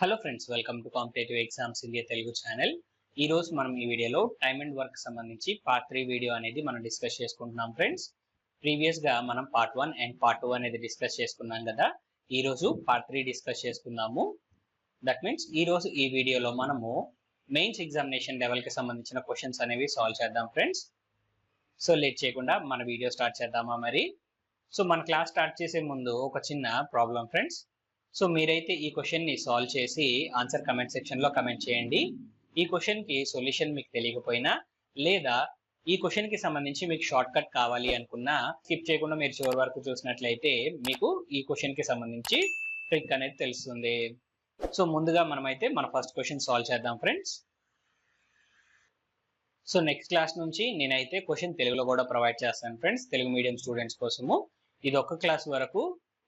Hello friends, welcome to competitive exams India Telugu channel. ఈ రోజు మనం ఈ వీడియోలో టైమ్ అండ్ వర్క్ సంబంధించి పార్ట్ 3 వీడియో అనేది మనం డిస్కస్ చేసుకుంటున్నాం ఫ్రెండ్స్. ప్రీవియస్ గా మనం పార్ట్ 1 అండ్ పార్ట్ 2 అనేది డిస్కస్ చేసుకున్నాం కదా. ఈ రోజు పార్ట్ 3 డిస్కస్ చేసుకుందాము. దట్ మీన్స్ ఈ రోజు ఈ వీడియోలో మనము మెయిన్స్ ఎగ్జామినేషన్ లెవెల్ కి సంబంధించిన క్వశ్చన్స్ అనేవి సాల్వ్ చేద్దాం ఫ్రెండ్స్. సో లేట్ చేయకుండా మన వీడియో స్టార్ట్ చేద్దామా మరి. సో మన క్లాస్ స్టార్ట్ చేసే ముందు ఒక చిన్న ప్రాబ్లం ఫ్రెండ్స్. సో మీరైతే ఈ క్వశ్చన్ ని సాల్వ్ చేసి ఆన్సర్ కమెంట్ సెక్షన్ లో కమెంట్ చేయండి. ఈ క్వశ్చన్ కి సొల్యూషన్ మీకు తెలియకపోయినా లేదా ఈ క్వశ్చన్ కి సంబంధించి మీకు షార్ట్ కట్ కావాలి అనుకున్నా స్కిప్ చేయకుండా మీరు చివరి వరకు చూసినట్లయితే మీకు ఈ క్వశ్చన్ కి సంబంధించి ట్రిక్ అనేది తెలుస్తుంది. సో ముందుగా మనమైతే మన ఫస్ట్ క్వశ్చన్ సాల్వ్ చేద్దాం ఫ్రెండ్స్. సో నెక్స్ట్ క్లాస్ నుంచి నేనైతే క్వశ్చన్ తెలుగులో కూడా ప్రొవైడ్ చేస్తాను ఫ్రెండ్స్, తెలుగు మీడియం స్టూడెంట్స్ కోసము. ఇది ఒక్క క్లాస్ వరకు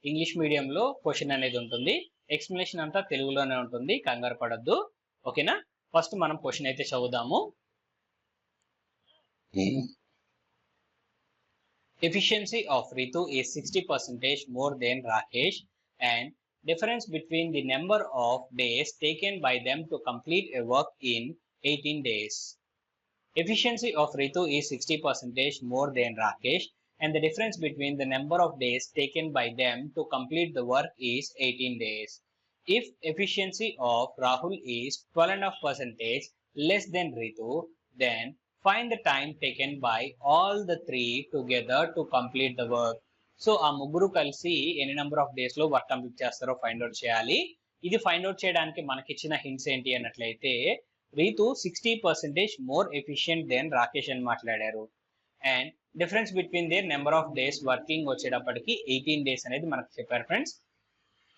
ఇంగ్లీష్ మీడియంలో క్వశ్చన్ అనేది ఉంటుంది, ఎక్స్ప్లెనేషన్ అంతా తెలుగులోనే ఉంటుంది, కంగారు పడద్దు. ఓకేనా, ఫస్ట్ మనం క్వశ్చన్ అయితే చదువుదాము. Efficiency of Ritu is 60% more than Rakesh, and difference between the number of days taken by them to complete a work in 18 days. Efficiency of Ritu is 60% more than Rakesh, and the difference between the number of days taken by them to complete the work is 18 days. If efficiency of Rahul is 12.5% less than Ritu, then find the time taken by all the three together to complete the work. So ఆ ముగ్గురు కలిసి ఎన్ని number of days లో work complete చేస్తారో find out చేయాలి. ఇది find out చేయడానికి మనకి ఇచ్చిన హింట్స్ ఏంటి అన్నట్లయితే, Ritu 60% more efficient than Rakesh అని మాట్లాడారు, and difference between their number of days working వచ్చేటప్పటికి 18 డేస్ అనేది మనకు చెప్పారు ఫ్రెండ్స్.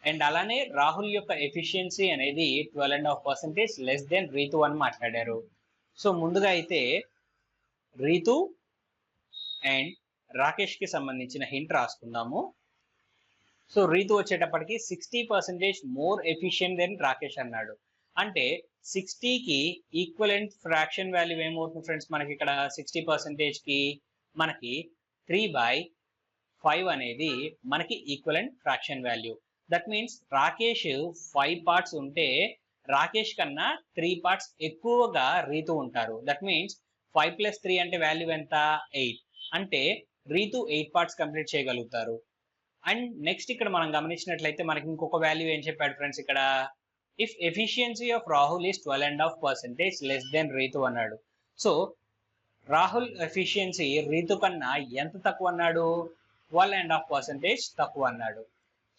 అండ్ అలానే రాహుల్ యొక్క ఎఫిషియన్సీ అనేది 12.5% లెస్ దెన్ రీతు అని మాట్లాడారు. సో ముందుగా అయితే రీతు అండ్ రాకేష్ కి సంబంధించిన హింట్ రాసుకుందాము. సో రీతు వచ్చేటప్పటికి 60% మోర్ ఎఫిషియెంట్ దెన్ రాకేష్ అన్నాడు. అంటే 60కి ఈక్వలెంట్ ఫ్రాక్షన్ వాల్యూ ఏమవుతుంది ఫ్రెండ్స్ మనకి ఇక్కడ 60% కి మనకి 3/5 అనేది మనకి equivalent fraction value. That means Rakesh 5 parts ఉంటే రాకేష్ కన్నా 3 పార్ట్స్ ఎక్కువగా రీతు ఉంటారు. దట్ మీన్స్ 5 + 3 అంటే వాల్యూ ఎంత, 8. అంటే రీతు 8 పార్ట్స్ కంప్లీట్ చేయగలుగుతారు. అండ్ నెక్స్ట్ ఇక్కడ మనం గమనించినట్లయితే మనకి ఇంకొక వాల్యూ ఏం చెప్పాడు ఫ్రెండ్స్ ఇక్కడ, if efficiency of Rahul is 12.5% less than Ritu అన్నాడు. సో రాహుల్ ఎఫిషియన్సీ రీతు కన్నా ఎంత తక్కువ అన్నాడు, 12.5% తక్కువ అన్నాడు.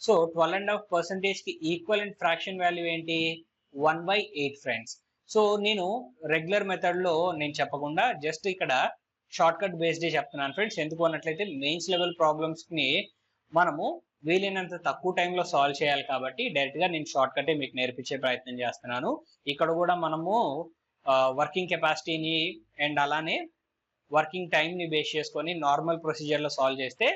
సో 12.5% కి ఈక్వలెంట్ ఫ్రాక్షన్ వాల్యూ ఏంటి, 1/8 ఫ్రెండ్స్. సో నేను రెగ్యులర్ మెథడ్ లో నేను చెప్పకుండా జస్ట్ ఇక్కడ షార్ట్ కట్ బేస్డ్ చెప్తున్నాను ఫ్రెండ్స్. ఎందుకు అన్నట్లయితే మెయిన్స్ లెవెల్ ప్రాబ్లమ్స్ ని మనము వీలైనంత తక్కువ టైంలో సాల్వ్ చేయాలి కాబట్టి డైరెక్ట్ గా నేను షార్ట్ కట్ మీకు నేర్పించే ప్రయత్నం చేస్తున్నాను. ఇక్కడ కూడా మనము వర్కింగ్ కెపాసిటీని అండ్ అలానే వర్కింగ్ టైం ని బేస్ చేసుకొని నార్మల్ ప్రొసీజర్ లో సాల్వ్ చేస్తే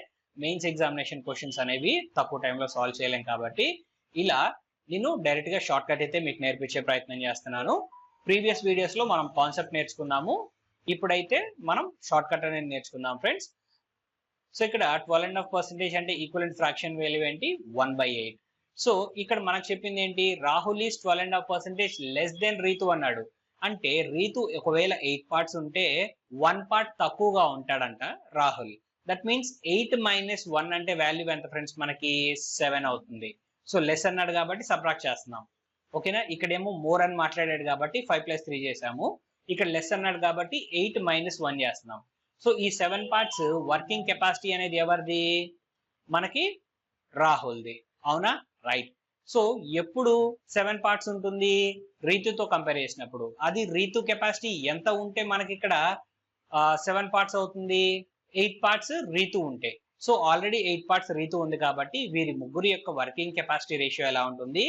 మెయిన్స్ ఎగ్జామినేషన్ క్వశ్చన్స్ అనేవి తక్కువ టైంలో సాల్వ్ చేయలేం కాబట్టి ఇలా నేను డైరెక్ట్ గా షార్ట్ కట్ అయితే మీకు నేర్పించే ప్రయత్నం చేస్తున్నాను. ప్రీవియస్ వీడియోస్ లో మనం కాన్సెప్ట్ నేర్చుకున్నాము, ఇప్పుడైతే మనం షార్ట్ కట్ అనేది నేర్చుకుందాం ఫ్రెండ్స్. సో ఇక్కడ 12.5% అంటే ఈక్వలెంట్ ఫ్రాక్షన్ వాల్యూ ఏంటి, 1/8. సో ఇక్కడ మనకు చెప్పింది ఏంటి, Rahul is 12.5% less than Ritu అన్నాడు. అంటే రీతు ఒకవేళ 8 పార్ట్స్ ఉంటే 1 పార్ట్ తక్కువగా ఉంటాడంట రాహుల్. దట్ మీన్స్ 8 - 1 అంటే వాల్యూ ఎంత ఫ్రెండ్స్ మనకి 7 అవుతుంది. సో లెస్ అన్నాడు కాబట్టి సబ్ట్రాక్ట్ చేస్తున్నాం. ఓకేనా, ఇక్కడేమో మోర్ అని మాట్లాడాడు కాబట్టి 5 + 3 చేసాము. ఇక్కడ లెస్ అన్నాడు కాబట్టి 8 - 1 చేస్తున్నాం. సో ఈ 7 పార్ట్స్ వర్కింగ్ కెపాసిటీ అనేది ఎవరిది, మనకి రాహుల్ది. అవునా, రైట్. సో ఎప్పుడు 7 పార్ట్స్ ఉంటుంది, రీతుతో కంపేర్ చేసినప్పుడు. అది రీతు కెపాసిటీ ఎంత ఉంటే మనకి ఇక్కడ 7 పార్ట్స్ అవుతుంది, 8 పార్ట్స్ రీతు ఉంటే. సో ఆల్రెడీ 8 పార్ట్స్ రీతు ఉంది కాబట్టి వీరి ముగ్గురు యొక్క వర్కింగ్ కెపాసిటీ రేషియో ఎలా ఉంటుంది,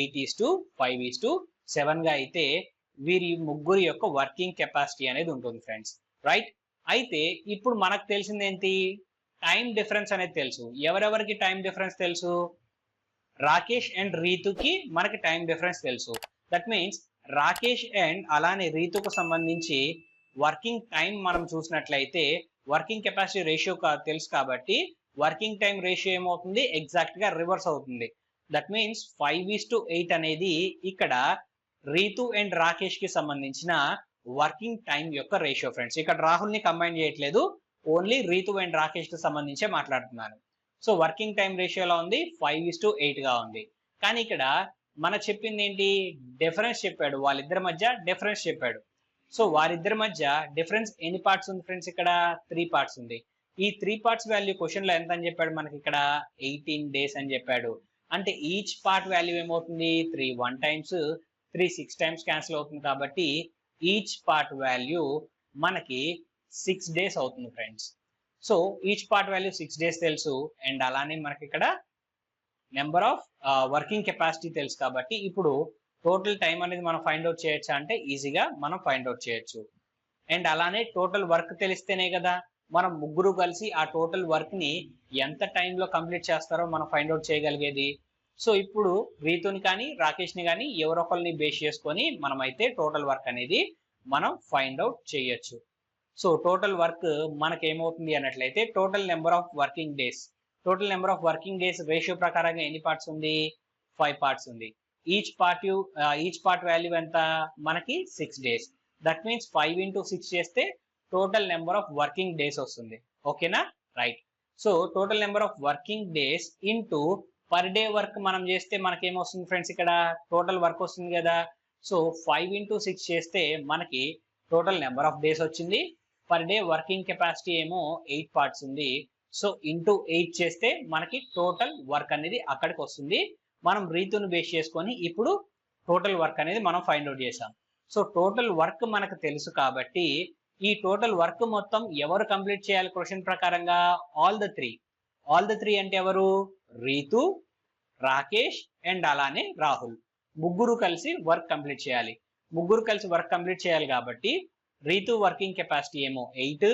8:5:7 గా అయితే వీరి ముగ్గురు యొక్క వర్కింగ్ కెపాసిటీ అనేది ఉంటుంది ఫ్రెండ్స్. రైట్. అయితే ఇప్పుడు మనకు తెలిసింది ఏంటి, టైం డిఫరెన్స్ అనేది తెలుసు. ఎవరెవరికి టైం డిఫరెన్స్ తెలుసు, రాకేష్ అండ్ రీతుకి మనకి టైం డిఫరెన్స్ తెలుసు. దట్ మీన్స్ రాకేష్ అండ్ అలానే రీతుకు సంబంధించి వర్కింగ్ టైం మనం చూసినట్లయితే వర్కింగ్ కెపాసిటీ రేషియో తెలుసు కాబట్టి వర్కింగ్ టైం రేషియో ఏమవుతుంది, ఎగ్జాక్ట్ గా రివర్స్ అవుతుంది. దట్ మీన్స్ 5:8 అనేది ఇక్కడ రీతు అండ్ రాకేష్ కి సంబంధించిన వర్కింగ్ టైం యొక్క రేషియో ఫ్రెండ్స్. ఇక్కడ రాహుల్ ని కంబైన్ చేయట్లేదు, ఓన్లీ రీతు అండ్ రాకేష్ కి సంబంధించే మాట్లాడుతున్నాను. సో వర్కింగ్ టైం రేషియో ఎలా ఉంది, 5:8 గా ఉంది. కానీ ఇక్కడ మన చెప్పింది ఏంటి, డిఫరెన్స్ చెప్పాడు, వాళ్ళిద్దరి మధ్య డిఫరెన్స్ చెప్పాడు. సో వారిద్దరి మధ్య డిఫరెన్స్ ఎన్ని పార్ట్స్ ఉంది ఫ్రెండ్స్, ఇక్కడ 3 పార్ట్స్ ఉంది. ఈ 3 పార్ట్స్ వాల్యూ క్వశ్చన్ లో ఎంత అని చెప్పాడు మనకి, ఇక్కడ 18 days అని చెప్పాడు. అంటే ఈచ్ పార్ట్ వాల్యూ ఏమవుతుంది, 3 1 times 3 6 times క్యాన్సిల్ అవుతుంది. కాబట్టి ఈచ్ పార్ట్ వాల్యూ మనకి 6 days అవుతుంది friends. So each part value 6 days తెలుసు, అండ్ అలానే మనకి ఇక్కడ నెంబర్ ఆఫ్ వర్కింగ్ కెపాసిటీ తెలుసు. కాబట్టి ఇప్పుడు టోటల్ టైం అనేది మనం ఫైండ్ అవుట్ చేయొచ్చా అంటే ఈజీగా మనం ఫైండ్ అవుట్ చేయొచ్చు. అండ్ అలానే టోటల్ వర్క్ తెలిస్తేనే కదా మనం ముగ్గురు కలిసి ఆ టోటల్ వర్క్ ని ఎంత టైంలో కంప్లీట్ చేస్తారో మనం ఫైండ్ అవుట్ చేయగలిగేది. సో ఇప్పుడు రీతుని కానీ రాకేష్ ని కానీ ఎవరొకరిని బేస్ చేసుకొని మనం అయితే టోటల్ వర్క్ అనేది మనం ఫైండ్ అవుట్ చేయొచ్చు. సో టోటల్ వర్క్ మనకి ఏమవుతుంది అన్నట్లయితే total number of working days, total number of working days ratio ప్రకారంగా ఎన్ని పార్ట్స్ ఉంది, 5 parts ఉంది. ఈచ్ పార్ట్ వాల్యూ ఎంత మనకి 6 days. దట్ మీన్స్ 5 into 6 చేస్తే total number of working days వస్తుంది. ఓకేనా, right. So total number of working days into per day work మనం చేస్తే మనకేమొస్తుంది ఫ్రెండ్స్, ఇక్కడ టోటల్ వర్క్ వస్తుంది కదా. సో 5 into 6 చేస్తే మనకి టోటల్ నెంబర్ ఆఫ్ డేస్ వచ్చింది. పర్ డే వర్కింగ్ కెపాసిటీ ఏమో 8 parts ఉంది. సో ఇంటూ 8 చేస్తే మనకి టోటల్ వర్క్ అనేది అక్కడికి వస్తుంది. మనం రీతును బేస్ చేసుకొని ఇప్పుడు టోటల్ వర్క్ అనేది మనం ఫైండ్ అవుట్ చేసాం. సో టోటల్ వర్క్ మనకు తెలుసు కాబట్టి ఈ టోటల్ వర్క్ మొత్తం ఎవరు కంప్లీట్ చేయాలి క్వశ్చన్ ప్రకారంగా, ఆల్ ద త్రీ అంటే ఎవరు, రీతు, రాకేష్ అండ్ అలానే రాహుల్, ముగ్గురు కలిసి వర్క్ కంప్లీట్ చేయాలి. ముగ్గురు కలిసి వర్క్ కంప్లీట్ చేయాలి కాబట్టి రీతు వర్కింగ్ కెపాసిటీ ఏమో 8,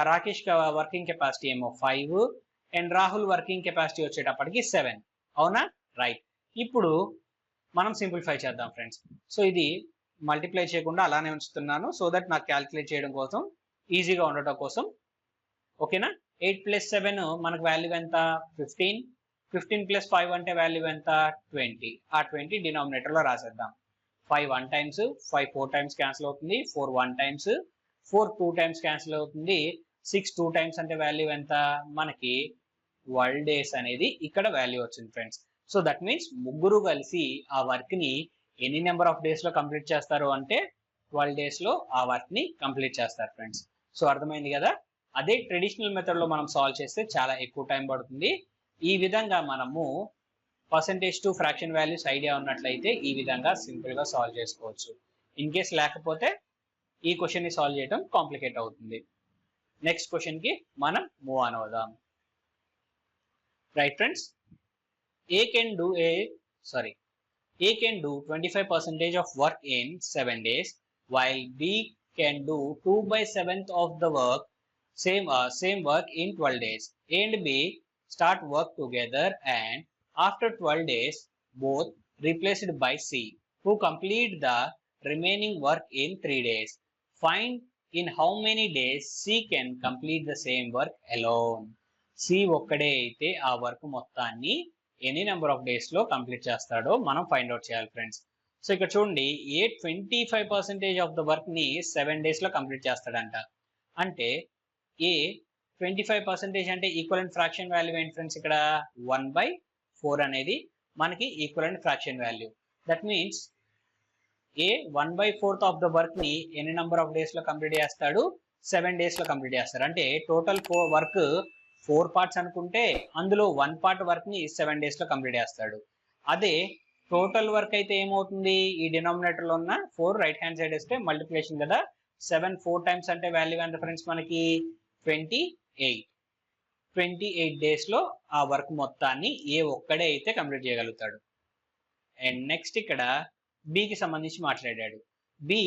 రాకేష్ వర్కింగ్ కెపాసిటీ ఏమో 5 అండ్ రాహుల్ వర్కింగ్ కెపాసిటీ వచ్చేటప్పటికి 7. అవునా, రైట్. ఇప్పుడు మనం సింప్లిఫై చేద్దాం ఫ్రెండ్స్. సో ఇది మల్టిప్లై చేయకుండా అలానే ఉంచుతున్నాను, సో దట్ నాకు క్యాల్కులేట్ చేయడం కోసం ఈజీగా ఉండటం కోసం. ఓకేనా, 8 + 7 మనకు వాల్యూ ఎంత, 15. 15 + 5 అంటే వాల్యూ ఎంత, 20. ఆ 20 డినామినేటర్ లో రాసేద్దాం. 5 1 times, 5 4 times క్యాన్సిల్ అవుతుంది, 4 1 times, 4 2 times క్యాన్సిల్ అవుతుంది, 6 2 times అంటే వాల్యూ ఎంత మనకి 12 days అనేది ఇక్కడ వాల్యూ వచ్చింది ఫ్రెండ్స్. సో దట్ మీన్స్ ముగ్గురు కలిసి ఆ వర్క్ ని ఎన్ని నెంబర్ ఆఫ్ డేస్ లో కంప్లీట్ చేస్తారు అంటే 12 days లో ఆ వర్క్ ని కంప్లీట్ చేస్తారు ఫ్రెండ్స్. సో అర్థమైంది కదా. అదే ట్రెడిషనల్ మెథడ్ లో మనం సాల్వ్ చేస్తే చాలా ఎక్కువ టైం పడుతుంది. ఈ విధంగా మనము percentage to fraction values idea ఉన్నట్లయితే ఈ విధంగా సింపుల్ గా సాల్వ్ చేసుకోవచ్చు. ఇన్ కేస్ లేకపోతే ఈ క్వశ్చన్ ని సాల్వ్ చేయడం కాంప్లికేట్ అవుతుంది. నెక్స్ట్ క్వశ్చన్ కి మనం మూవ్ ఆన్ అవుదాం. Right friends, A can do 25% of work in 7 days while B can do 2/7 of the work same work in 12 days. A and B start work together and after 12 days both replaced by C who complete the remaining work in 3 days. Find in how many days C can complete the same work alone. C ఒక్కడే అయితే ఆ work మొత్తాన్ని ఎన్ని number of days లో complete చేస్తాడో మనం find out చేయాలి friends. So ఇక్కడ చూడండి, ఏ 25% ఆఫ్ ద వర్క్ ని 7 days లో కంప్లీట్ చేస్తాడంట. అంటే ఏ 25% అంటే ఈక్వలెంట్ ఫ్రాక్షన్ వాల్యూ ఏంటి ఫ్రెండ్స్, ఇక్కడ 1/4 అనేది మనకి equivalent fraction value. That means A 1/4 of the work ని ఎన్ని నెంబర్ ఆఫ్ డేస్ లో కంప్లీట్ చేస్తాడు, 7 days లో కంప్లీట్ చేస్తాడు. అంటే టోటల్ వర్క్ 4 parts అనుకుంటే అందులో 1 part వర్క్ ని 7 days లో కంప్లీట్ చేస్తాడు. అదే టోటల్ వర్క్ అయితే ఏమవుతుంది, ఈ డినామినేటర్ లో ఉన్న 4 రైట్ హ్యాండ్ సైడ్ వేస్తే మల్టిప్లికేషన్ కదా, 7 4 times అంటే వాల్యూ ఎంత ఫ్రెండ్స్ మనకి 28. 28 days లో ఆ వర్క్ మొత్తాన్ని ఏ ఒక్కడే అయితే కంప్లీట్ చేయగలుగుతాడు. అండ్ నెక్స్ట్ ఇక్కడ B కి సంబంధించి మాట్లాడాడు. B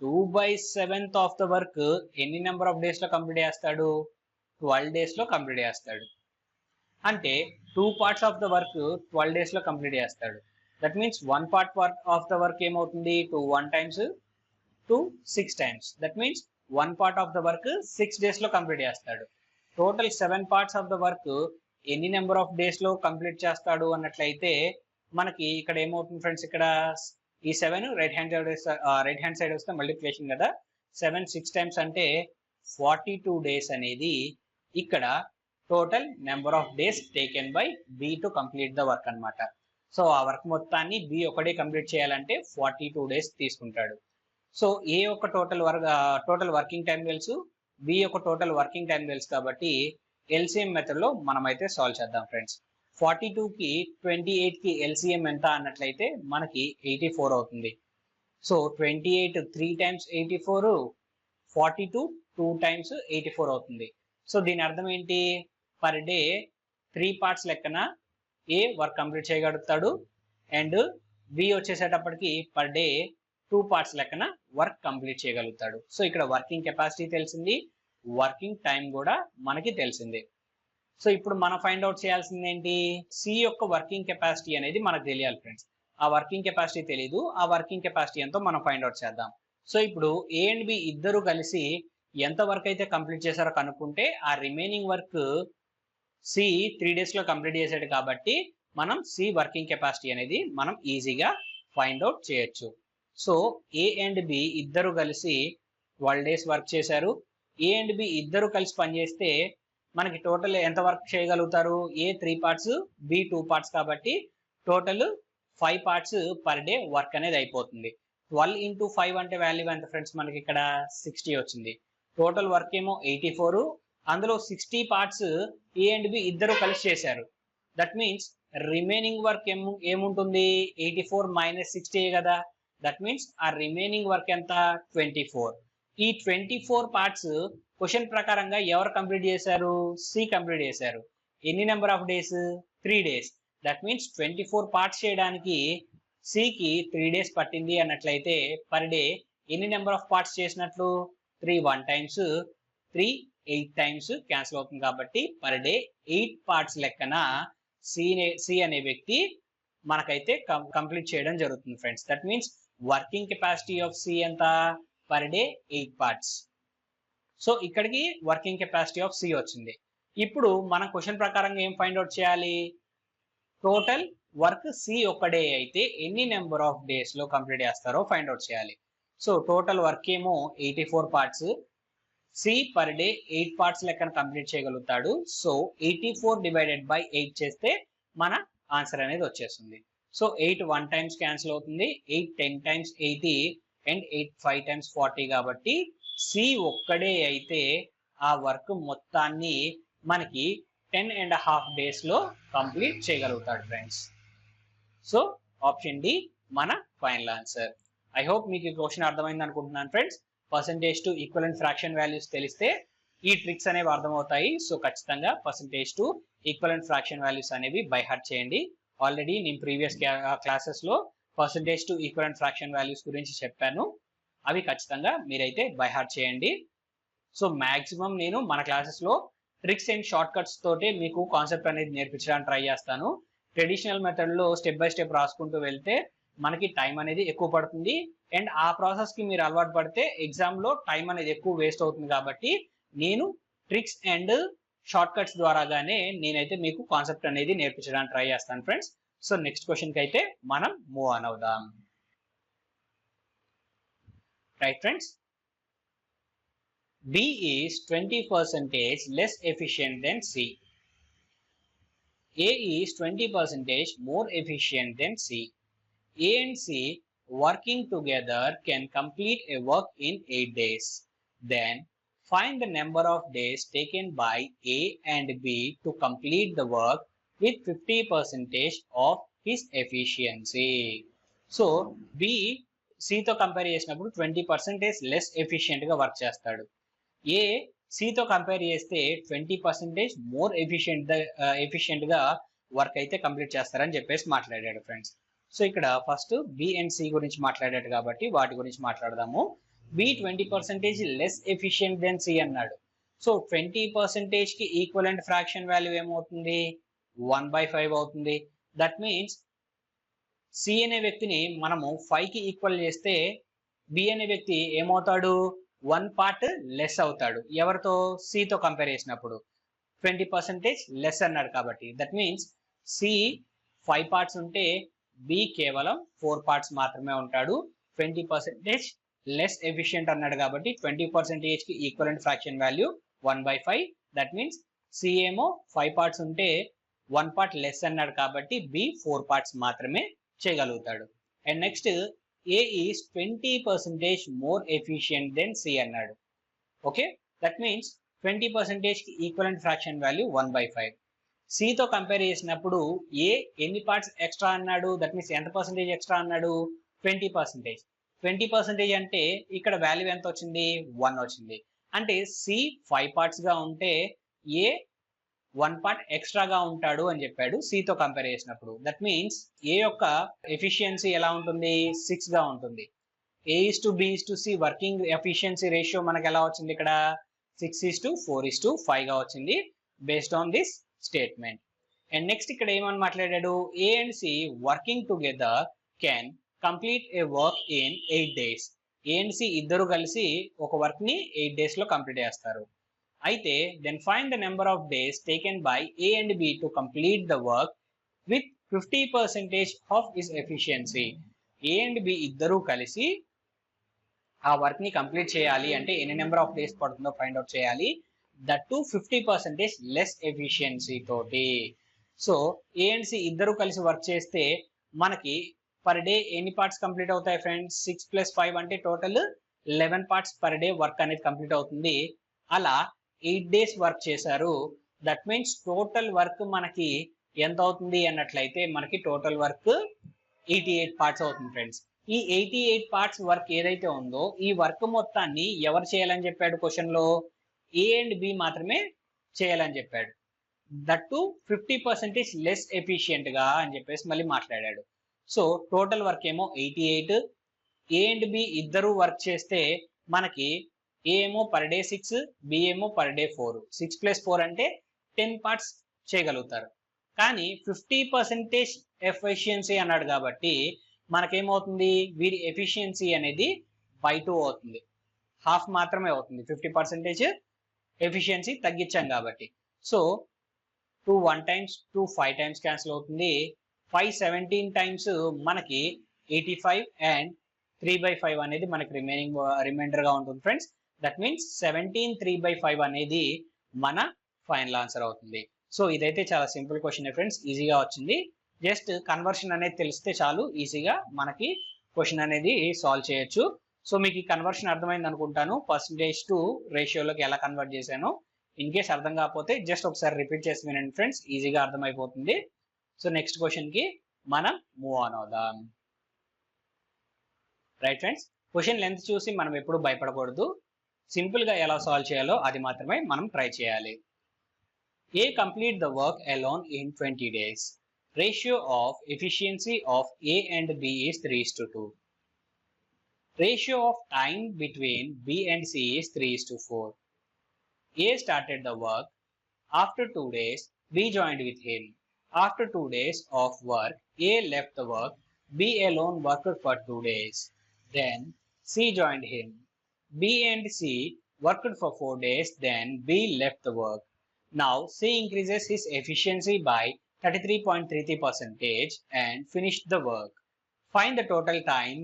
2/7 ఆఫ్ ద వర్క్ ఎన్ని నెంబర్ ఆఫ్ డేస్ లో కంప్లీట్ చేస్తాడు, 12 days లో కంప్లీట్ చేస్తాడు. అంటే 2 parts of the work 12 days లో కంప్లీట్ చేస్తాడు. That means 1 part of the work ఏమవుతుంది, 2 1 times 2 6 times. That means 1 part of the work 6 days లో కంప్లీట్ చేస్తాడు. Total 7 parts of the work ఎన్ని నెంబర్ ఆఫ్ డేస్ లో complete చేస్తాడు అన్నట్లయితే మనకి ఇక్కడ ఏమవుతుంది ఫ్రెండ్స్, ఇక్కడ ఈ 7 రైట్ హ్యాండ్ సైడ్ వస్తే మల్టిప్లికేషన్ కదా, 7 6 టైమ్స్ అంటే 42 డేస్ అనేది ఇక్కడ total number of days taken by B to complete the work అన్నమాట. సో ఆ వర్క్ మొత్తాన్ని బి ఒకటే కంప్లీట్ చేయాలంటే 42 డేస్ తీసుకుంటాడు. సో ఏ యొక్క టోటల్ వర్కింగ్ టైం తెలుసు, బి యొక్క టోటల్ వర్కింగ్ టైం తెలుసు కాబట్టి ఎల్సిఎం మెథడ్ లో మనమైతే సాల్వ్ చేద్దాం ఫ్రెండ్స్. 42 కి 28 కి ఎల్సిఎం ఎంత అన్నట్లయితే మనకి 84 అవుతుంది. సో 28 3 టైమ్స్ 84, 42 2 టైమ్స్ 84 అవుతుంది. సో దీని అర్థం ఏంటి, పర్ డే 3 పార్ట్స్ లెక్కన ఏ వర్క్ కంప్లీట్ చేయగలుగుతాడు అండ్ బి వచ్చేసేటప్పటికి పర్ డే 2 పార్ట్స్ లెక్కన వర్క్ కంప్లీట్ చేయగలుగుతాడు. సో ఇక్కడ వర్కింగ్ కెపాసిటీ తెలిసింది, వర్కింగ్ టైం కూడా మనకి తెలిసింది. సో ఇప్పుడు మనం ఫైండ్ అవుట్ చేయాల్సింది ఏంటి, సి యొక్క వర్కింగ్ కెపాసిటీ అనేది మనకు తెలియాలి ఫ్రెండ్స్. ఆ వర్కింగ్ కెపాసిటీ తెలీదు, ఆ వర్కింగ్ కెపాసిటీ ఎంతో మనం ఫైండ్ అవుట్ చేద్దాం. సో ఇప్పుడు ఏ అండ్ బి ఇద్దరు కలిసి ఎంత వర్క్ అయితే కంప్లీట్ చేశారో కనుక్కుంటే ఆ రిమైనింగ్ వర్క్ సి 3 డేస్ లో కంప్లీట్ చేశాడు కాబట్టి మనం సి వర్కింగ్ కెపాసిటీ అనేది మనం ఈజీగా ఫైండ్ అవుట్ చేయొచ్చు. సో ఏ అండ్ బి ఇద్దరు కలిసి 12 డేస్ వర్క్ చేశారు. ఏ అండ్ బి ఇద్దరు కలిసి పనిచేస్తే మనకి టోటల్ ఎంత వర్క్ చేయగలుగుతారు, ఏ 3 పార్ట్స్ బి 2 పార్ట్స్ కాబట్టి total 5 parts per day work అనేది అయిపోతుంది. 12 into 5 అంటే వాల్యూ ఎంత ఫ్రెండ్స్, మనకి ఇక్కడ 60 వచ్చింది. టోటల్ వర్క్ ఏమో 84, అందులో 60 పార్ట్స్ ఏ అండ్ బి ఇద్దరు కలిసి చేశారు. దట్ మీన్స్ రిమైనింగ్ వర్క్ ఏముంటుంది, 84 - 60 కదా. దట్ మీన్స్ ఆ రిమైనింగ్ వర్క్ ఎంత, 24. ఈ 24 పార్ట్స్ క్వశ్చన్ ప్రకారంగా ఎవరు కంప్లీట్ చేశారు, సి కంప్లీట్ చేశారు. ఎన్ని number of days, 3 days. That means 24 parts చేయడానికి సికి 3 డేస్ పట్టింది అన్నట్లయితే పర్ డే ఎన్ని నెంబర్ ఆఫ్ పార్ట్స్ చేసినట్లు, 3 1 టైమ్స్, 3 8 టైమ్స్ క్యాన్సిల్ అవుతుంది కాబట్టి పర్ డే 8 పార్ట్స్ లెక్కన సి అనే వ్యక్తి మనకైతే కంప్లీట్ చేయడం జరుగుతుంది friends. That means working capacity of C ఎంత, పర్ డే 8 పార్ట్స్. సో ఇక్కడికి వర్కింగ్ కెపాసిటీ ఆఫ్ సి వచ్చింది. ఇప్పుడు మనం క్వశ్చన్ ప్రకారంగా ఏం ఫైండ్ అవుట్ చేయాలి, టోటల్ వర్క్ సి ఒక డే అయితే ఎన్ని నెంబర్ ఆఫ్ డేస్ లో కంప్లీట్ చేస్తారో ఫైండ్ అవుట్ చేయాలి. సో టోటల్ వర్క్ ఏమో 84 parts, C per day 8 parts లెక్కన కంప్లీట్ చేయగలుగుతాడు. సో 84 డివైడెడ్ బై 8 చేస్తే మన ఆన్సర్ అనేది వచ్చేస్తుంది. సో 8 1 టైమ్స్ క్యాన్సిల్ అవుతుంది, 8 10 టైమ్స్ 80 అండ్ 8 5 టైమ్స్ 40 కాబట్టి సి ఒక్కడే అయితే ఆ వర్క్ మొత్తాన్ని మనకి 10.5 డేస్ లో కంప్లీట్ చేయగలుగుతాడు ఫ్రెండ్స్. సో ఆప్షన్ డి మన ఫైనల్ ఆన్సర్. ఐ హోప్ మీకు ఈ క్వశ్చన్ అర్థమైంది అనుకుంటున్నాను friends. Percentage to equivalent fraction values తెలిస్తే ఈ ట్రిక్స్ అనేవి అర్థమవుతాయి. సో ఖచ్చితంగా percentage to equivalent fraction values అనేవి బై హార్ట్ చేయండి. ఆల్రెడీ నేను ప్రీవియస్ క్లాసెస్ లో percentage to equivalent fraction values గురించి చెప్పాను. అవి ఖచ్చితంగా మీరైతే బై హార్ట్ చేయండి. సో మాక్సిమం నేను మన క్లాసెస్ లో ట్రిక్స్ అండ్ షార్ట్ కట్స్ తోటే మీకు కాన్సెప్ట్ అనేది నేర్పించడానికి ట్రై చేస్తాను. ట్రెడిషనల్ మెథడ్ లో స్టెప్ బై స్టెప్ రాసుకుంటూ వెళ్తే మనకి టైం అనేది ఎక్కువ పడుతుంది అండ్ ఆ ప్రాసెస్ కి మీరు అలవాటు పడితే ఎగ్జామ్ లో టైం అనేది ఎక్కువ వేస్ట్ అవుతుంది. కాబట్టి నేను ట్రిక్స్ అండ్ షార్ట్ కట్స్ ద్వారాగానే నేనైతే మీకు కాన్సెప్ట్ అనేది నేర్పించడానికి ట్రై చేస్తాను ఫ్రెండ్స్. సో నెక్స్ట్ క్వశ్చన్ కి అయితే మనం మూవ్ ఆన్ అవుదాం. Right friends, B is 20% less efficient than C. A is 20% more efficient than C. A and C working together can complete a work in 8 days. Then find the number of days taken by A and B to complete the work with 50% of his efficiency. So B C తో compare చేసినప్పుడు 20% less efficient గా work చేస్తాడు. A C తో compare చేస్తే 20% more efficient గా work అయితే complete చేస్తారని చెప్పేసి మాట్లాడాడు ఫ్రెండ్స్. సో ఇక్కడ ఫస్ట్ బి అండ్ సి గురించి మాట్లాడాడు కాబట్టి వాటి గురించి మాట్లాడదాము. B 20% less efficient than C అన్నాడు. సో 20% కి ఈక్వలెంట్ ఫ్రాక్షన్ వాల్యూ ఏమవుతుంది, 1/5 అవుతుంది. దట్ మీన్స్ సి అనే వ్యక్తిని మనము 5 కి ఈక్వల్ చేస్తే బి అనే వ్యక్తి ఏమవుతాడు, 1 పార్ట్ లెస్ అవుతాడు. ఎవరితో, సితో కంపేర్ చేసినప్పుడు 20% లెస్ అన్నాడు కాబట్టి దట్ మీన్స్ సి 5 పార్ట్స్ ఉంటే బి కేవలం 4 పార్ట్స్ మాత్రమే ఉంటాడు. 20% లెస్ ఎఫిషియెంట్ అన్నాడు కాబట్టి 20% కి equivalent fraction value 1/5. That means C ఏమో 5 పార్ట్స్ ఉంటే 1 పార్ట్ లెస్ అన్నాడు కాబట్టి బి 4 పార్ట్స్ మాత్రమే చేయగలుగుతాడు. And next A is 20% more efficient than C అన్నాడు. ఓకే, దట్ మీన్స్ 20% కి ఈక్వలెంట్ ఫ్రాక్షన్ వాల్యూ 1/5. సితో కంపేర్ చేసినప్పుడు ఏ ఎన్ని పార్ట్స్ ఎక్స్ట్రా అన్నాడు, దట్ మీన్స్ ఎంత పర్సెంటేజ్ ఎక్స్ట్రా అన్నాడు, 20%. 20% అంటే ఇక్కడ వాల్యూ ఎంత వచ్చింది, 1 వచ్చింది. అంటే సి 5 పార్ట్స్ గా ఉంటే ఏ 1 పార్ట్ ఎక్స్ట్రాగా ఉంటాడు అని చెప్పాడు సితో కంపేర్ చేసినప్పుడు. దట్ మీన్స్ ఏ యొక్క ఎఫిషియన్సీ ఎలా ఉంటుంది, 6 గా ఉంటుంది. A:B:C వర్కింగ్ ఎఫిషియన్సీ రేషియో మనకు ఎలా వచ్చింది, ఇక్కడ 6:4:5 గా వచ్చింది based on this statement. And next ఇక్కడ ఏమని మాట్లాడాడు, A and C working together can complete a work in 8 days. A and C ఇద్దరు కలిసి ఒక వర్క్ ని 8 days లో కంప్లీట్ చేస్తారు. అయితే then find the number of days taken by A and B to complete the work with 50% of his efficiency. A and B ఇద్దరు కలిసి ఆ వర్క్ ని కంప్లీట్ చేయాలి అంటే ఎన్ని నెంబర్ ఆఫ్ డేస్ పడుతుందో ఫైండ్ అవుట్ చేయాలి, దట్ టు 50% లెస్ ఎఫిషియన్సీ తోటి. సో ఏ అండ్ సి ఇద్దరు కలిసి వర్క్ చేస్తే మనకి పర్ డే ఎన్ని పార్ట్స్ కంప్లీట్ అవుతాయి ఫ్రెండ్స్, 6 + 5 అంటే total 11 parts per day work అనేది కంప్లీట్ అవుతుంది. అలా 8 days వర్క్ చేశారు. దట్ మీన్స్ టోటల్ వర్క్ మనకి ఎంత అవుతుంది అన్నట్లయితే మనకి టోటల్ వర్క్ 88 పార్ట్స్ అవుతుంది ఫ్రెండ్స్. ఈ 88 పార్ట్స్ వర్క్ ఏదైతే ఉందో ఈ వర్క్ మొత్తాన్ని ఎవరు చేయాలని చెప్పాడు క్వశ్చన్ లో, ఏ అండ్ బి మాత్రమే చేయాలని చెప్పాడు. దట్ టు 50% లెస్ ఎఫిషియెంట్ గా అని చెప్పేసి మళ్ళీ మాట్లాడాడు. సో టోటల్ వర్క్ ఏమో 88, ఏ అండ్ బి ఇద్దరు వర్క్ చేస్తే మనకి ఏ ఏమో పర్ డే 6, బి ఏమో పర్ డే 4. 6 + 4 అంటే 10 పార్ట్స్ చేయగలుగుతారు. కానీ 50% ఎఫిషియన్సీ అన్నాడు కాబట్టి మనకేమవుతుంది, వీరి ఎఫిషియన్సీ అనేది బై 2 అవుతుంది, హాఫ్ మాత్రమే అవుతుంది. 50% ఎఫిషియన్సీ తగ్గించాం కాబట్టి. సో 2 1 times 2 5 times క్యాన్సిల్ అవుతుంది. 5 17 times మనకి 85 అండ్ 3/5 అనేది మనకి రిమైండర్ గా ఉంటుంది ఫ్రెండ్స్. దట్ మీన్స్ 17 3/5 అనేది మన ఫైనల్ ఆన్సర్ అవుతుంది. సో ఇదైతే చాలా సింపుల్ క్వశ్చన్ ఫ్రెండ్స్, ఈజీగా వచ్చింది. జస్ట్ కన్వర్షన్ అనేది తెలిస్తే చాలు, ఈజీగా మనకి క్వశ్చన్ అనేది సాల్వ్ చేయొచ్చు. సో మీకు ఈ కన్వర్షన్ అర్థమైంది అనుకుంటాను, పర్సంటేజ్ టు రేషియోలోకి ఎలా కన్వర్ట్ చేశాను. ఇన్ కేస్ అర్థం కాకపోతే జస్ట్ ఒకసారి రిపీట్ చేసి వినండి ఫ్రెండ్స్, ఈజీగా అర్థమైపోతుంది. సో నెక్స్ట్ క్వశ్చన్ కి మనం మూవ్ ఆన్ అవుదాం. రైట్ ఫ్రెండ్స్, క్వశ్చన్ లెంత్ చూసి మనం ఎప్పుడు భయపడకూడదు, సింపుల్ గా ఎలా సాల్వ్ చేయాలో అది మాత్రమే మనం ట్రై చేయాలి. A complete the work alone in 20 days. Ratio of efficiency of A and B is 3:2. Ratio of time between B and C is 3:4. A started the work. After 2 days, B joined with him. After 2 days of work, A left the work. B alone worked for 2 days. Then C joined him. B and C worked for 4 days. Then B left the work. Now C increases his efficiency by 33.33% and finished the work. Find the total time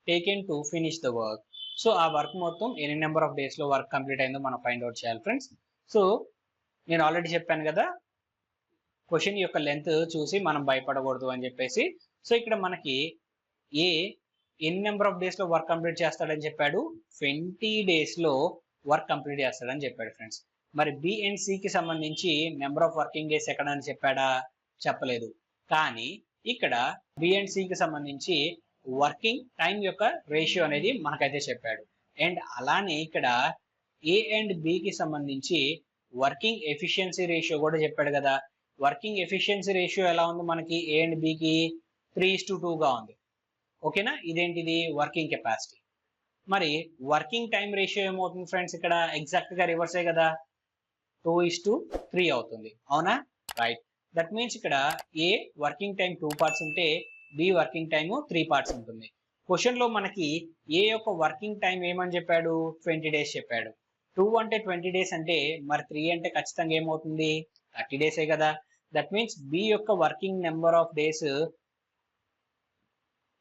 taken to finish the work. So ఆ work మొత్తం ఎన్ని number of days లో work complete అయిందో మనం find out చేయాలి friends. So నేను already చెప్పాను కదా, క్వశ్చన్ యొక్క లెంత్ చూసి మనం భయపడకూడదు అని చెప్పేసి. సో ఇక్కడ మనకి ఏ ఎన్ని నెంబర్ ఆఫ్ డేస్ లో వర్క్ కంప్లీట్ చేస్తాడని చెప్పాడు, 20 days లో వర్క్ కంప్లీట్ చేస్తాడని చెప్పాడు ఫ్రెండ్స్. మరి బి అండ్ సికి సంబంధించి నెంబర్ ఆఫ్ వర్కింగ్ డేస్ ఎక్కడని చెప్పాడా, చెప్పలేదు. కానీ ఇక్కడ బి అండ్ సికి సంబంధించి వర్కింగ్ టైం యొక్క రేషియో అనేది మనకైతే చెప్పాడు. అండ్ అలానే ఇక్కడ ఏ అండ్ బికి సంబంధించి వర్కింగ్ ఎఫిషియన్సీ రేషియో కూడా చెప్పాడు కదా. వర్కింగ్ ఎఫిషియన్సీ రేషియో ఎలా ఉంది మనకి, ఏ అండ్ బికి 3:2 గా ఉంది. ఓకేనా, ఇదేంటిది వర్కింగ్ కెపాసిటీ. మరి వర్కింగ్ టైం రేషియో ఏమవుతుంది ఫ్రెండ్స్, ఇక్కడ ఎగ్జాక్ట్ గా రివర్సే కదా, 2:3 అవుతుంది. అవునా, రైట్. దట్ మీన్స్ ఇక్కడ ఏ వర్కింగ్ టైం 2 parts ఉంటే బి వర్కింగ్ టైమ్ 3 parts ఉంటుంది. క్వశ్చన్ లో మనకి ఏ యొక్క వర్కింగ్ టైం ఏమని చెప్పాడు, 20 days చెప్పాడు. 2 అంటే 20 డేస్ అంటే మరి 3 అంటే ఖచ్చితంగా ఏమవుతుంది 30 డేసే కదా. దట్ మీన్స్ బి యొక్క వర్కింగ్ నెంబర్ ఆఫ్ డేస్